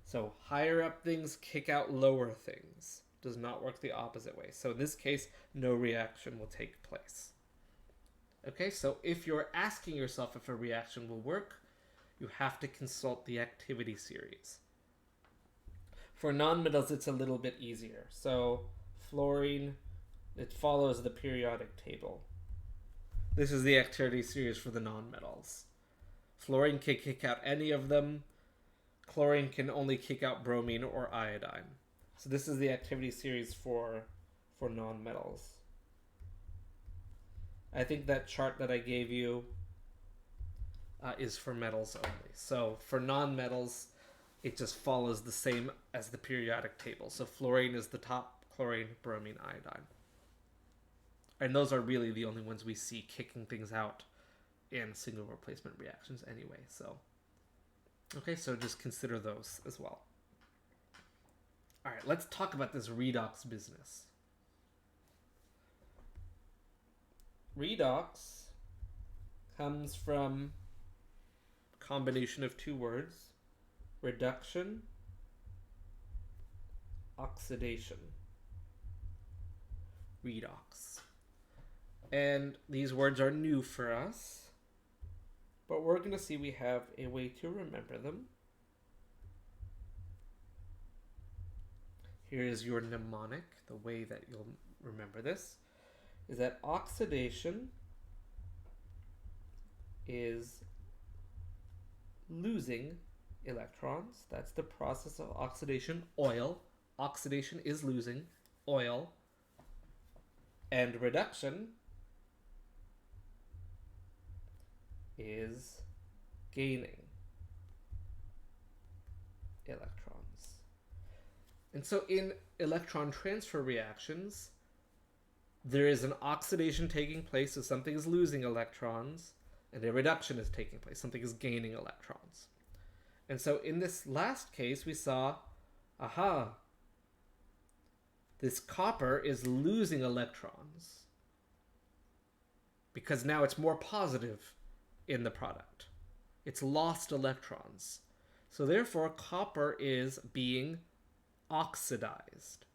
Speaker 1: So higher up things kick out lower things. Does not work the opposite way. So in this case, no reaction will take place. Okay, so if you're asking yourself if a reaction will work, you have to consult the activity series. For nonmetals, it's a little bit easier. So fluorine, it follows the periodic table. This is the activity series for the nonmetals. Fluorine can kick out any of them. Chlorine can only kick out bromine or iodine. So this is the activity series for nonmetals. I think that chart that I gave you is for metals only. So for nonmetals, it just follows the same as the periodic table. So fluorine is the top, chlorine, bromine, iodine. And those are really the only ones we see kicking things out in single replacement reactions anyway. So, okay, so just consider those as well. All right, let's talk about this redox business. Redox comes from a combination of two words, reduction, oxidation. Redox. And these words are new for us, but we're going to see we have a way to remember them. Here is your mnemonic. The way that you'll remember this is that oxidation is losing electrons. That's the process of oxidation. Oil. Oxidation is losing oil. And reduction is gaining electrons. And so in electron transfer reactions, there is an oxidation taking place, so something is losing electrons, and a reduction is taking place, something is gaining electrons. And so in this last case, we saw, this copper is losing electrons because now it's more positive in the product. It's lost electrons. So therefore, copper is being oxidized.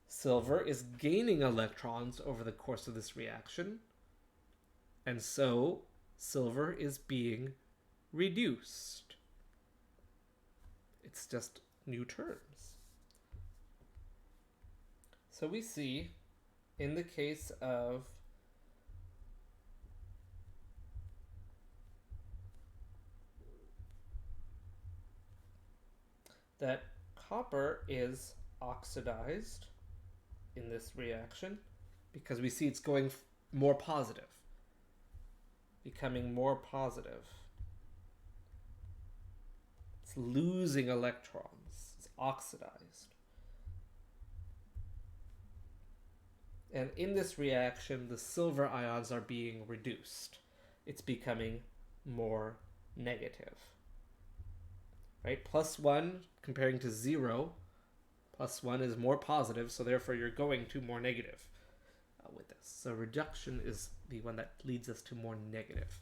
Speaker 1: Silver is gaining electrons over the course of this reaction, and so silver is being reduced. It's just new terms. So we see, in the case of that copper is oxidized in this reaction because we see it's going more positive, becoming more positive. It's losing electrons. It's oxidized. And in this reaction, the silver ions are being reduced. It's becoming more negative. Right? +1 comparing to 0. +1 is more positive, so therefore you're going to more negative with this. So reduction is the one that leads us to more negative.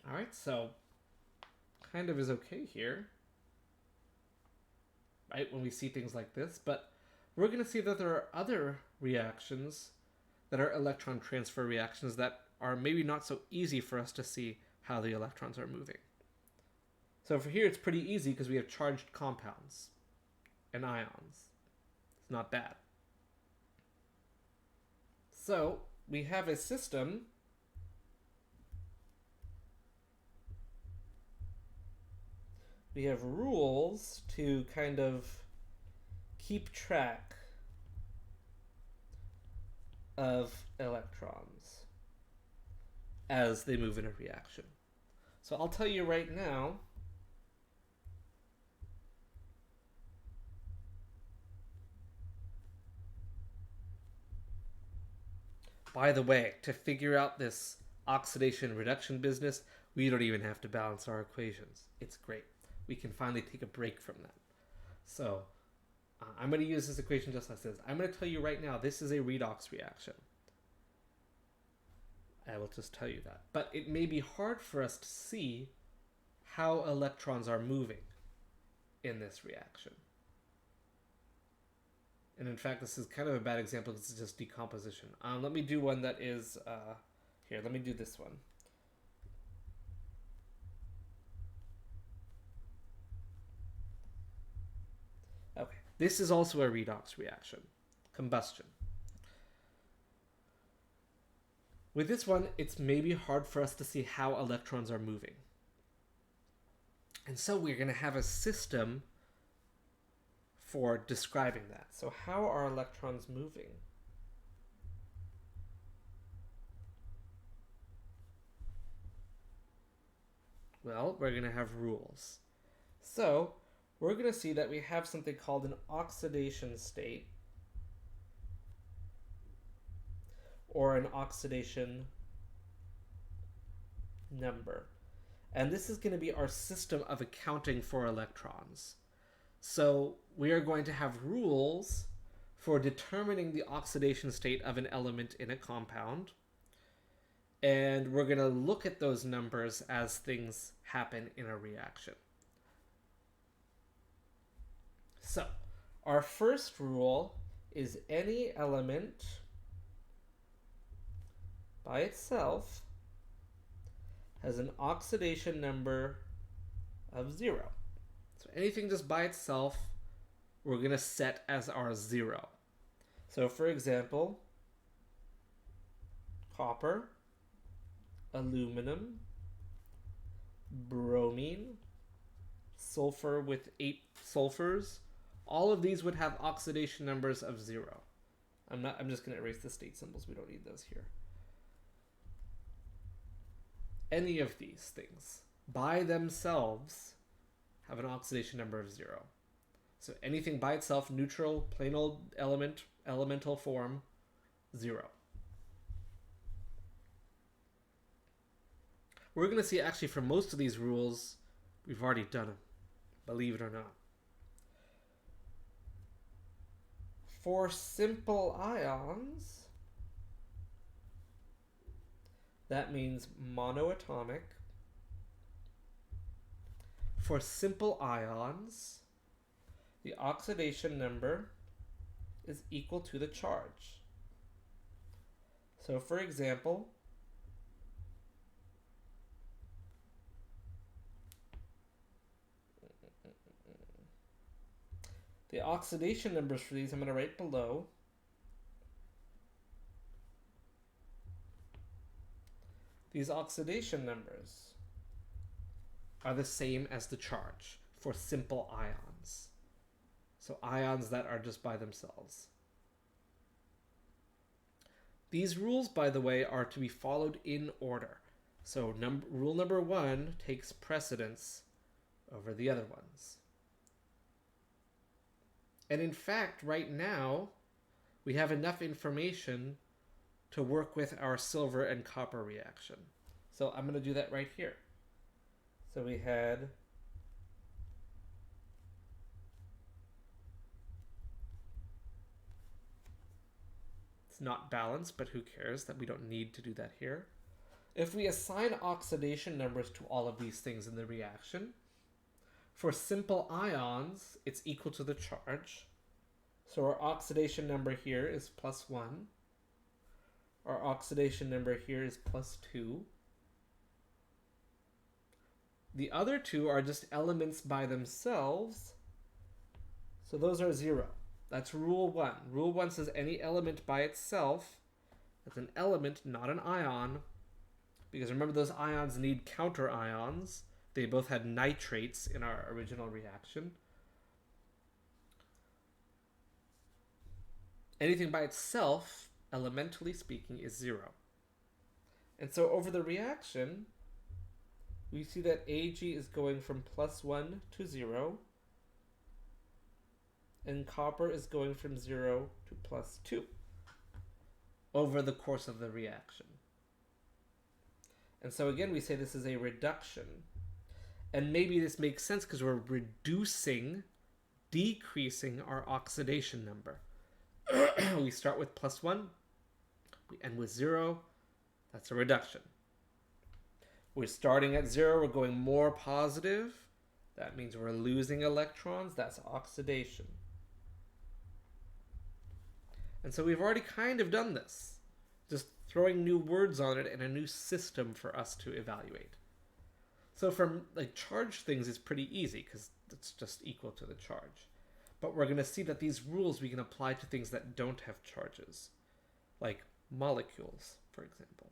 Speaker 1: All right, so kind of is okay here. right, when we see things like this. But we're going to see that there are other reactions that are electron transfer reactions that are maybe not so easy for us to see how the electrons are moving. So for here, it's pretty easy because we have charged compounds and ions. It's not bad. So we have a system we have rules to kind of keep track of electrons as they move in a reaction. So I'll tell you right now, by the way, to figure out this oxidation reduction business, we don't even have to balance our equations. It's great. We can finally take a break from that. So I'm going to use this equation just like this. I'm going to tell you right now, this is a redox reaction. I will just tell you that. But it may be hard for us to see how electrons are moving in this reaction. And in fact, this is kind of a bad example because it's just decomposition. Let me do one that is, here, let me do this one. Okay, this is also a redox reaction, combustion. With this one, it's maybe hard for us to see how electrons are moving. And so we're going to have a system for describing that. So how are electrons moving? Well, we're going to have rules. So we're going to see that we have something called an oxidation state, or an oxidation number. And this is going to be our system of accounting for electrons. So we are going to have rules for determining the oxidation state of an element in a compound. And we're going to look at those numbers as things happen in a reaction. So our first rule is any element by itself has an oxidation number of 0. So anything just by itself, we're going to set as our 0. So for example, copper, aluminum, bromine, sulfur with 8 sulfurs, all of these would have oxidation numbers of 0. I'm just going to erase the state symbols. We don't need those here. Any of these things by themselves have an oxidation number of 0. So anything by itself, neutral, plain old element, elemental form, 0. We're going to see actually for most of these rules, we've already done them, believe it or not. For simple ions, that means monoatomic. For simple ions, the oxidation number is equal to the charge. So for example, the oxidation numbers for these I'm going to write below. These oxidation numbers are the same as the charge for simple ions. So ions that are just by themselves. These rules, by the way, are to be followed in order. So rule number 1 takes precedence over the other ones. And in fact, right now, we have enough information to work with our silver and copper reaction. So I'm going to do that right here. So we had it's not balanced, but who cares that we don't need to do that here. If we assign oxidation numbers to all of these things in the reaction, For simple ions, it's equal to the charge. So our oxidation number here is +1. Our oxidation number here is +2. The other two are just elements by themselves. So those are 0. That's rule 1. Rule 1 says any element by itself, that's an element, not an ion. Because remember, those ions need counter ions. They both had nitrates in our original reaction. Anything by itself, elementally speaking, is 0. And so over the reaction, we see that Ag is going from +1 to 0, and copper is going from 0 to +2 over the course of the reaction. And so again, we say this is a reduction. And maybe this makes sense because we're decreasing our oxidation number. We start with +1, we end with 0, that's a reduction. We're starting at 0, we're going more positive, that means we're losing electrons, that's oxidation. And so we've already kind of done this, just throwing new words on it and a new system for us to evaluate. So for like charged things, it's pretty easy because it's just equal to the charge. But we're going to see that these rules we can apply to things that don't have charges, like molecules, for example.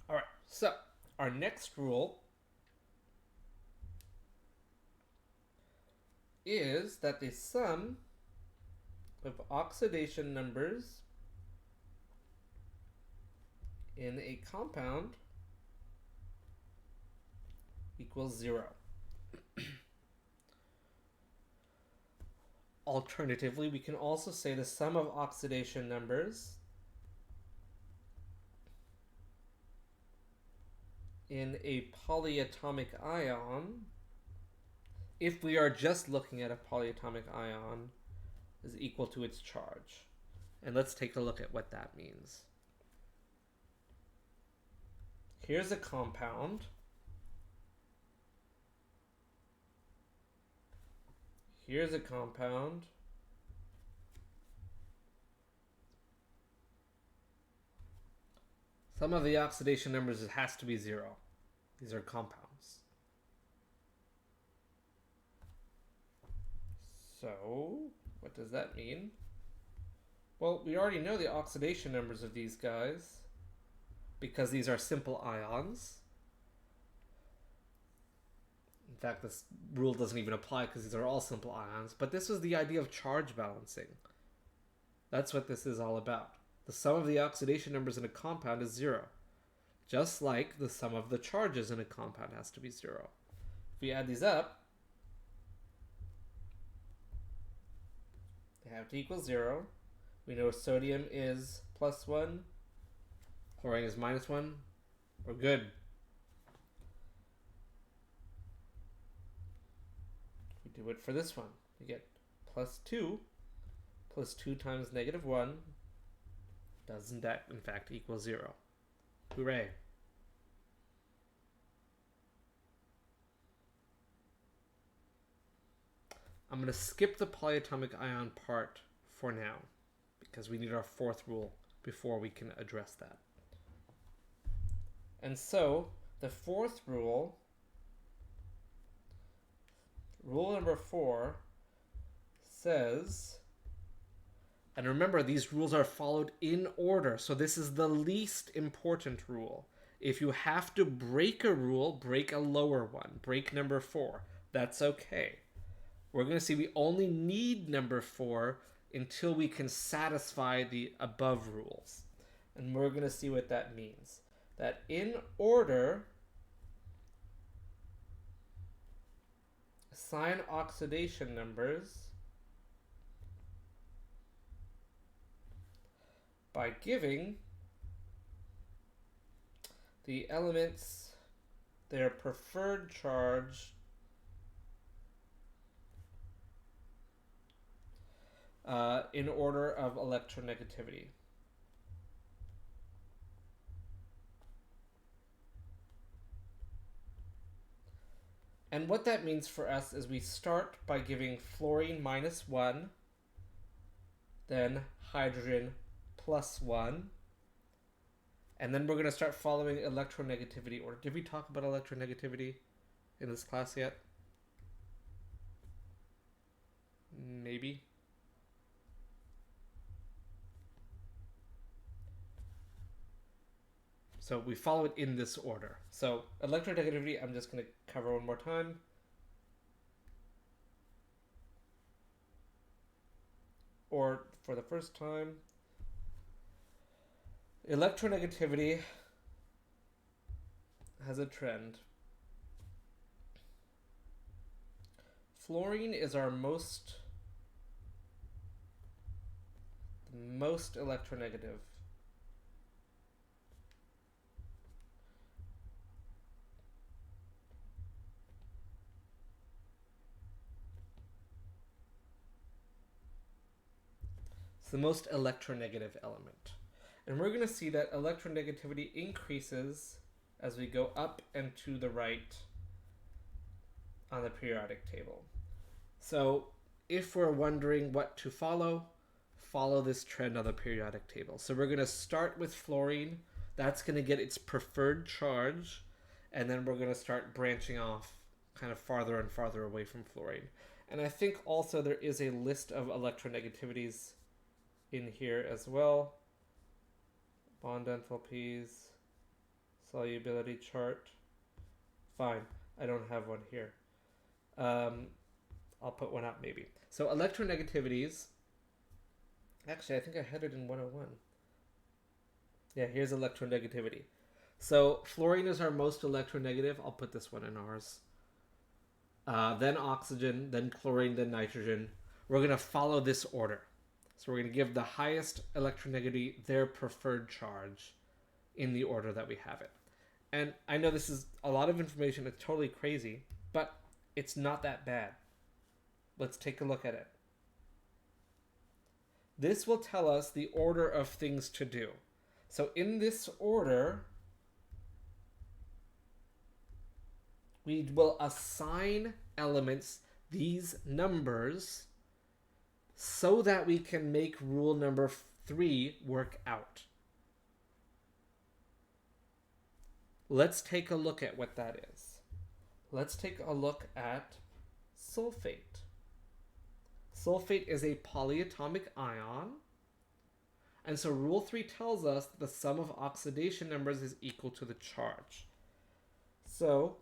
Speaker 1: All right, so our next rule is that the sum of oxidation numbers in a compound equals 0. Alternatively, we can also say the sum of oxidation numbers in a polyatomic ion, if we are just looking at a polyatomic ion, is equal to its charge. And let's take a look at what that means. Here's a compound. Here's a compound. Sum of the oxidation numbers has to be 0. These are compounds. So, what does that mean? Well, we already know the oxidation numbers of these guys because these are simple ions. In fact, this rule doesn't even apply because these are all simple ions, but this was the idea of charge balancing. That's what this is all about. The sum of the oxidation numbers in a compound is 0, just like the sum of the charges in a compound has to be 0. If we add these up, they have to equal 0. We know sodium is +1, chlorine is -1. We're good. We do it for this one. We get +2. +2 times -1. Doesn't that, in fact, equal 0? Hooray. I'm going to skip the polyatomic ion part for now because we need our fourth rule before we can address that. And so, the fourth rule, rule number 4, says, and remember, these rules are followed in order, so this is the least important rule. If you have to break a rule, break a lower one. Break number 4. That's okay. We're going to see we only need number 4 until we can satisfy the above rules. And we're going to see what that means. That in order, assign oxidation numbers by giving the elements their preferred charge in order of electronegativity. And what that means for us is we start by giving fluorine -1, then hydrogen +1, and then we're going to start following electronegativity order. Did we talk about electronegativity in this class yet? Maybe. So we follow it in this order. So electronegativity, I'm just going to cover one more time. Or for the first time, electronegativity has a trend. Fluorine is our most electronegative. It's the most electronegative element. And we're going to see that electronegativity increases as we go up and to the right on the periodic table. So if we're wondering what to follow this trend on the periodic table. So we're going to start with fluorine. That's going to get its preferred charge. And then we're going to start branching off kind of farther and farther away from fluorine. And I think also there is a list of electronegativities in here as well. Bond enthalpies, solubility chart. Fine, I don't have one here. I'll put one up maybe. So electronegativities, actually I think I had it in 101. Yeah, here's electronegativity. So fluorine is our most electronegative. I'll put this one in ours. Then oxygen, then chlorine, then nitrogen. We're going to follow this order. So we're going to give the highest electronegativity their preferred charge in the order that we have it. And I know this is a lot of information. It's totally crazy, but it's not that bad. Let's take a look at it. This will tell us the order of things to do. So in this order, we will assign elements these numbers so that we can make rule number 3 work out. Let's take a look at what that is. Let's take a look at sulfate. Sulfate is a polyatomic ion. And so rule 3 tells us that the sum of oxidation numbers is equal to the charge. So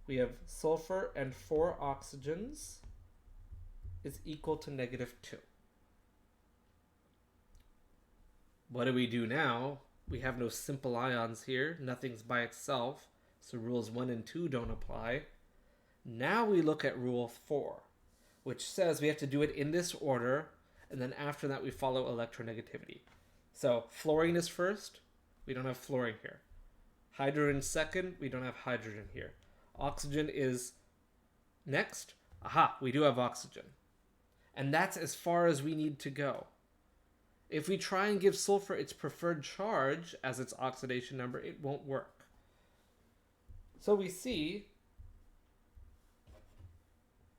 Speaker 1: we have sulfur and 4 oxygens is equal to -2. What do we do now? We have no simple ions here. Nothing's by itself. So rules 1 and 2 don't apply. Now we look at rule 4, which says we have to do it in this order. And then after that, we follow electronegativity. So fluorine is first. We don't have fluorine here. Hydrogen second. We don't have hydrogen here. Oxygen is next. Aha, we do have oxygen. And that's as far as we need to go. If we try and give sulfur its preferred charge as its oxidation number, it won't work. So we see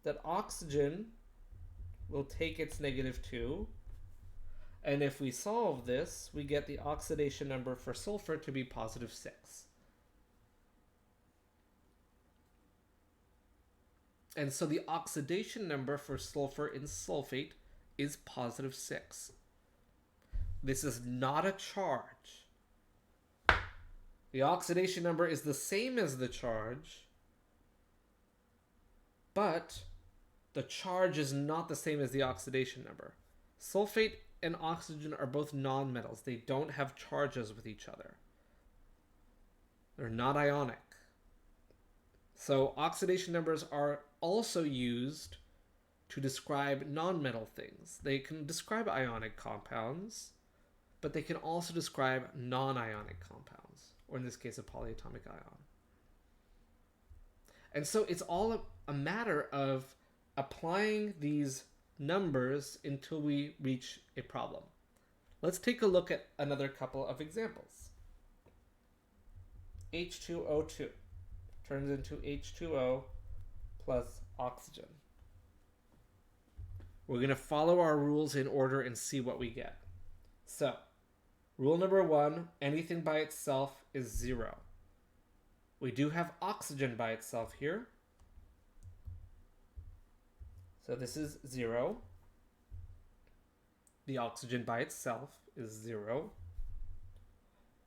Speaker 1: that oxygen will take its -2. And if we solve this, we get the oxidation number for sulfur to be +6. And so the oxidation number for sulfur in sulfate is +6. This is not a charge. The oxidation number is the same as the charge, but the charge is not the same as the oxidation number. Sulfate and oxygen are both nonmetals. They don't have charges with each other. They're not ionic. So oxidation numbers are also used to describe nonmetal things. They can describe ionic compounds, but they can also describe non-ionic compounds, or in this case, a polyatomic ion. And so it's all a matter of applying these numbers until we reach a problem. Let's take a look at another couple of examples. H2O2 turns into H2O plus oxygen. We're going to follow our rules in order and see what we get. So, rule number 1, anything by itself is 0. We do have oxygen by itself here. So this is 0. The oxygen by itself is 0.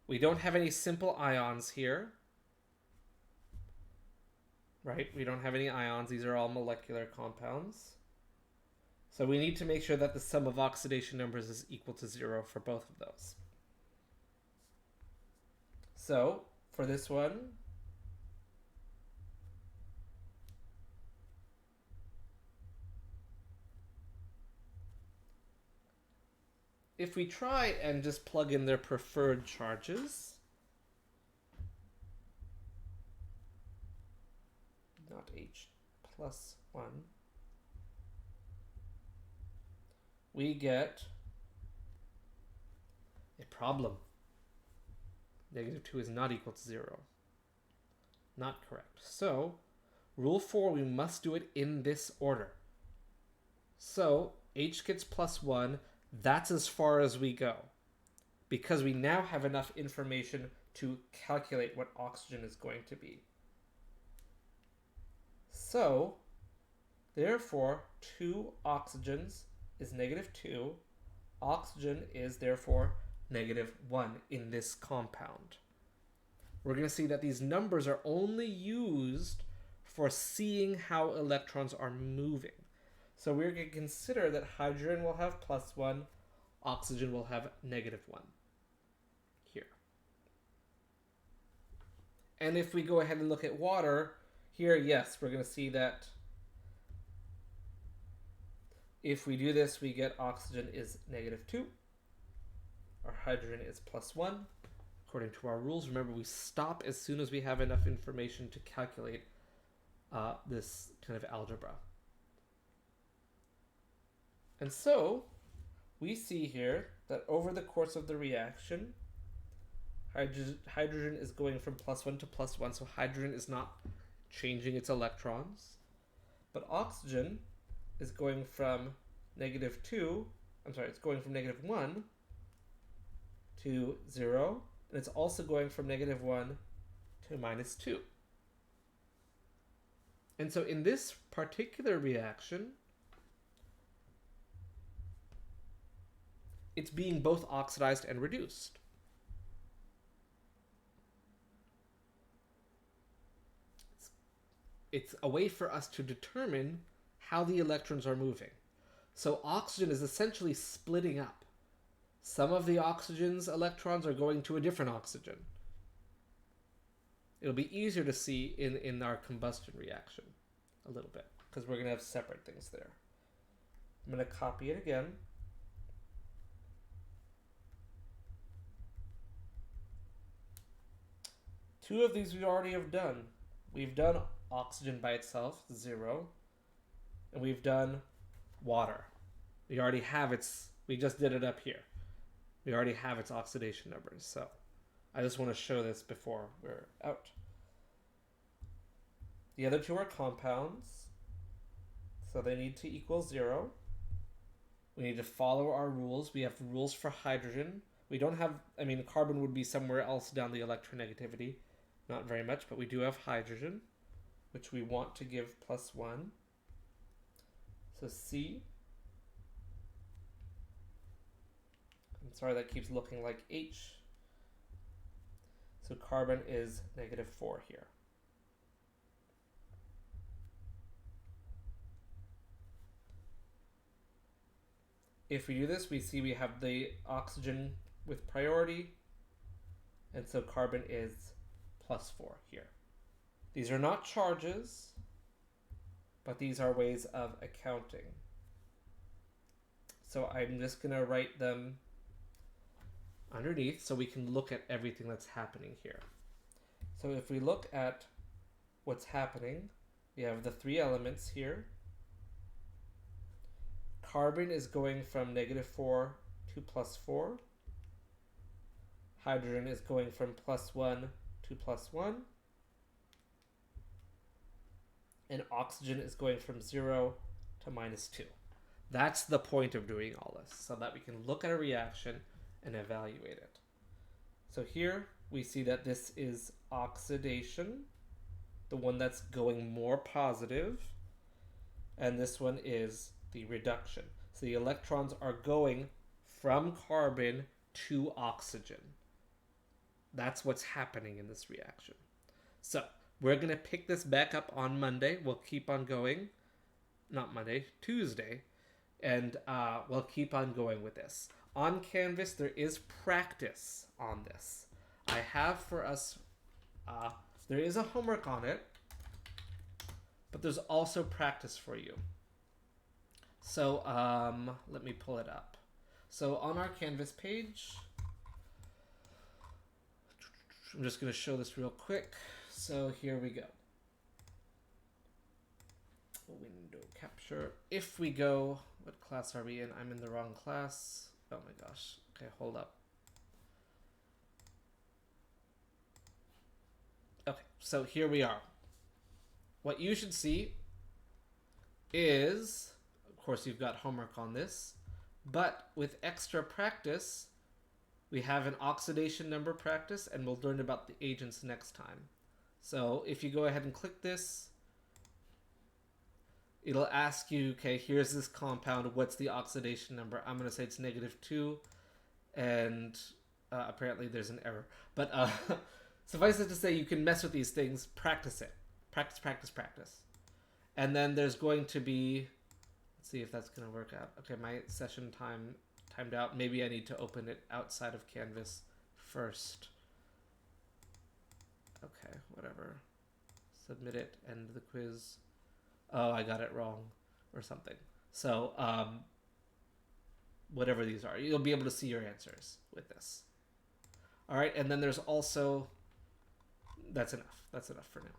Speaker 1: We don't have any simple ions here. Right? We don't have any ions. These are all molecular compounds. So we need to make sure that the sum of oxidation numbers is equal to 0 for both of those. So for this one, if we try and just plug in their preferred charges, not H plus 1, we get a problem. -2 is not equal to 0. Not correct. So, rule 4, we must do it in this order. So, H gets plus 1. That's as far as we go, because we now have enough information to calculate what oxygen is going to be. So, therefore, 2 oxygens is -2. Oxygen is therefore -1 in this compound. We're going to see that these numbers are only used for seeing how electrons are moving. So we're going to consider that hydrogen will have +1, oxygen will have -1 here. And if we go ahead and look at water, here, yes, we're going to see that if we do this, we get oxygen is -2. Our hydrogen is +1. According to our rules, remember, we stop as soon as we have enough information to calculate this kind of algebra. And so we see here that over the course of the reaction, hydrogen is going from +1 to +1, so hydrogen is not changing its electrons. But oxygen is going from it's going from -1 to 0, and it's also going from -1 to -2. And so in this particular reaction, it's being both oxidized and reduced. It's a way for us to determine how the electrons are moving. So oxygen is essentially splitting up. Some of the oxygen's electrons are going to a different oxygen. It'll be easier to see in our combustion reaction a little bit, because we're going to have separate things there. I'm going to copy it again. Two of these we already have done. We've done oxygen by itself, 0, and we've done water. We already have we just did it up here. We already have its oxidation numbers, so I just want to show this before we're out. The other two are compounds, so they need to equal 0. We need to follow our rules. We have rules for hydrogen. We don't have, carbon would be somewhere else down the electronegativity. Not very much, but we do have hydrogen, which we want to give +1. So C. I'm sorry, that keeps looking like H. So carbon is -4 here. If we do this, we see we have the oxygen with priority, and so carbon is +4 here. These are not charges, but these are ways of accounting. So I'm just going to write them underneath so we can look at everything that's happening here. So if we look at what's happening, we have the 3 elements here. Carbon is going from -4 to +4. Hydrogen is going from +1 to +1. and oxygen is going from 0 to -2. That's the point of doing all this, so that we can look at a reaction and evaluate it. So here we see that this is oxidation, the one that's going more positive, and this one is the reduction. So the electrons are going from carbon to oxygen. That's what's happening in this reaction. So we're going to pick this back up on Monday. We'll keep on going. Not Monday, Tuesday. And we'll keep on going with this. On Canvas, there is practice on this. I have for us, there is a homework on it, but there's also practice for you. So let me pull it up. So on our Canvas page, I'm just going to show this real quick. So here we go. Window capture. If we go, what class are we in? I'm in the wrong class. Oh my gosh. Okay, hold up. Okay, so here we are. What you should see is, of course, you've got homework on this, but with extra practice, we have an oxidation number practice, and we'll learn about the agents next time. So if you go ahead and click this, it'll ask you, okay, here's this compound, what's the oxidation number? I'm going to say it's -2, and apparently there's an error. But suffice it to say, you can mess with these things, practice it. Practice, practice, practice. And then there's going to be, let's see if that's going to work out. Okay, my session timed out. Maybe I need to open it outside of Canvas first. Okay, whatever. Submit it, end the quiz. Oh, I got it wrong or something. So, whatever these are, you'll be able to see your answers with this. All right, and then there's also, that's enough. That's enough for now.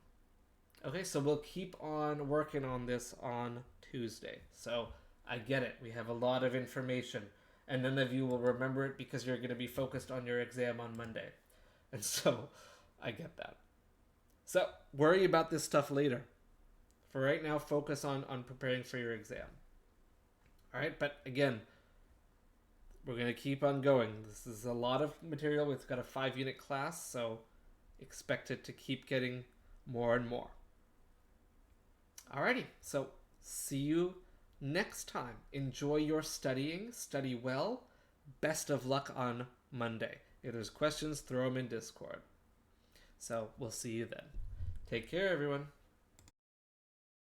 Speaker 1: Okay, so we'll keep on working on this on Tuesday. So I get it. We have a lot of information, and none of you will remember it because you're going to be focused on your exam on Monday. And so I get that. So worry about this stuff later. For right now, focus on preparing for your exam. All right, but again, we're going to keep on going. This is a lot of material. It's got a 5-unit class, so expect it to keep getting more and more. Alrighty, so see you next time. Enjoy your studying. Study well. Best of luck on Monday. If there's questions, throw them in Discord. So we'll see you then. Take care, everyone.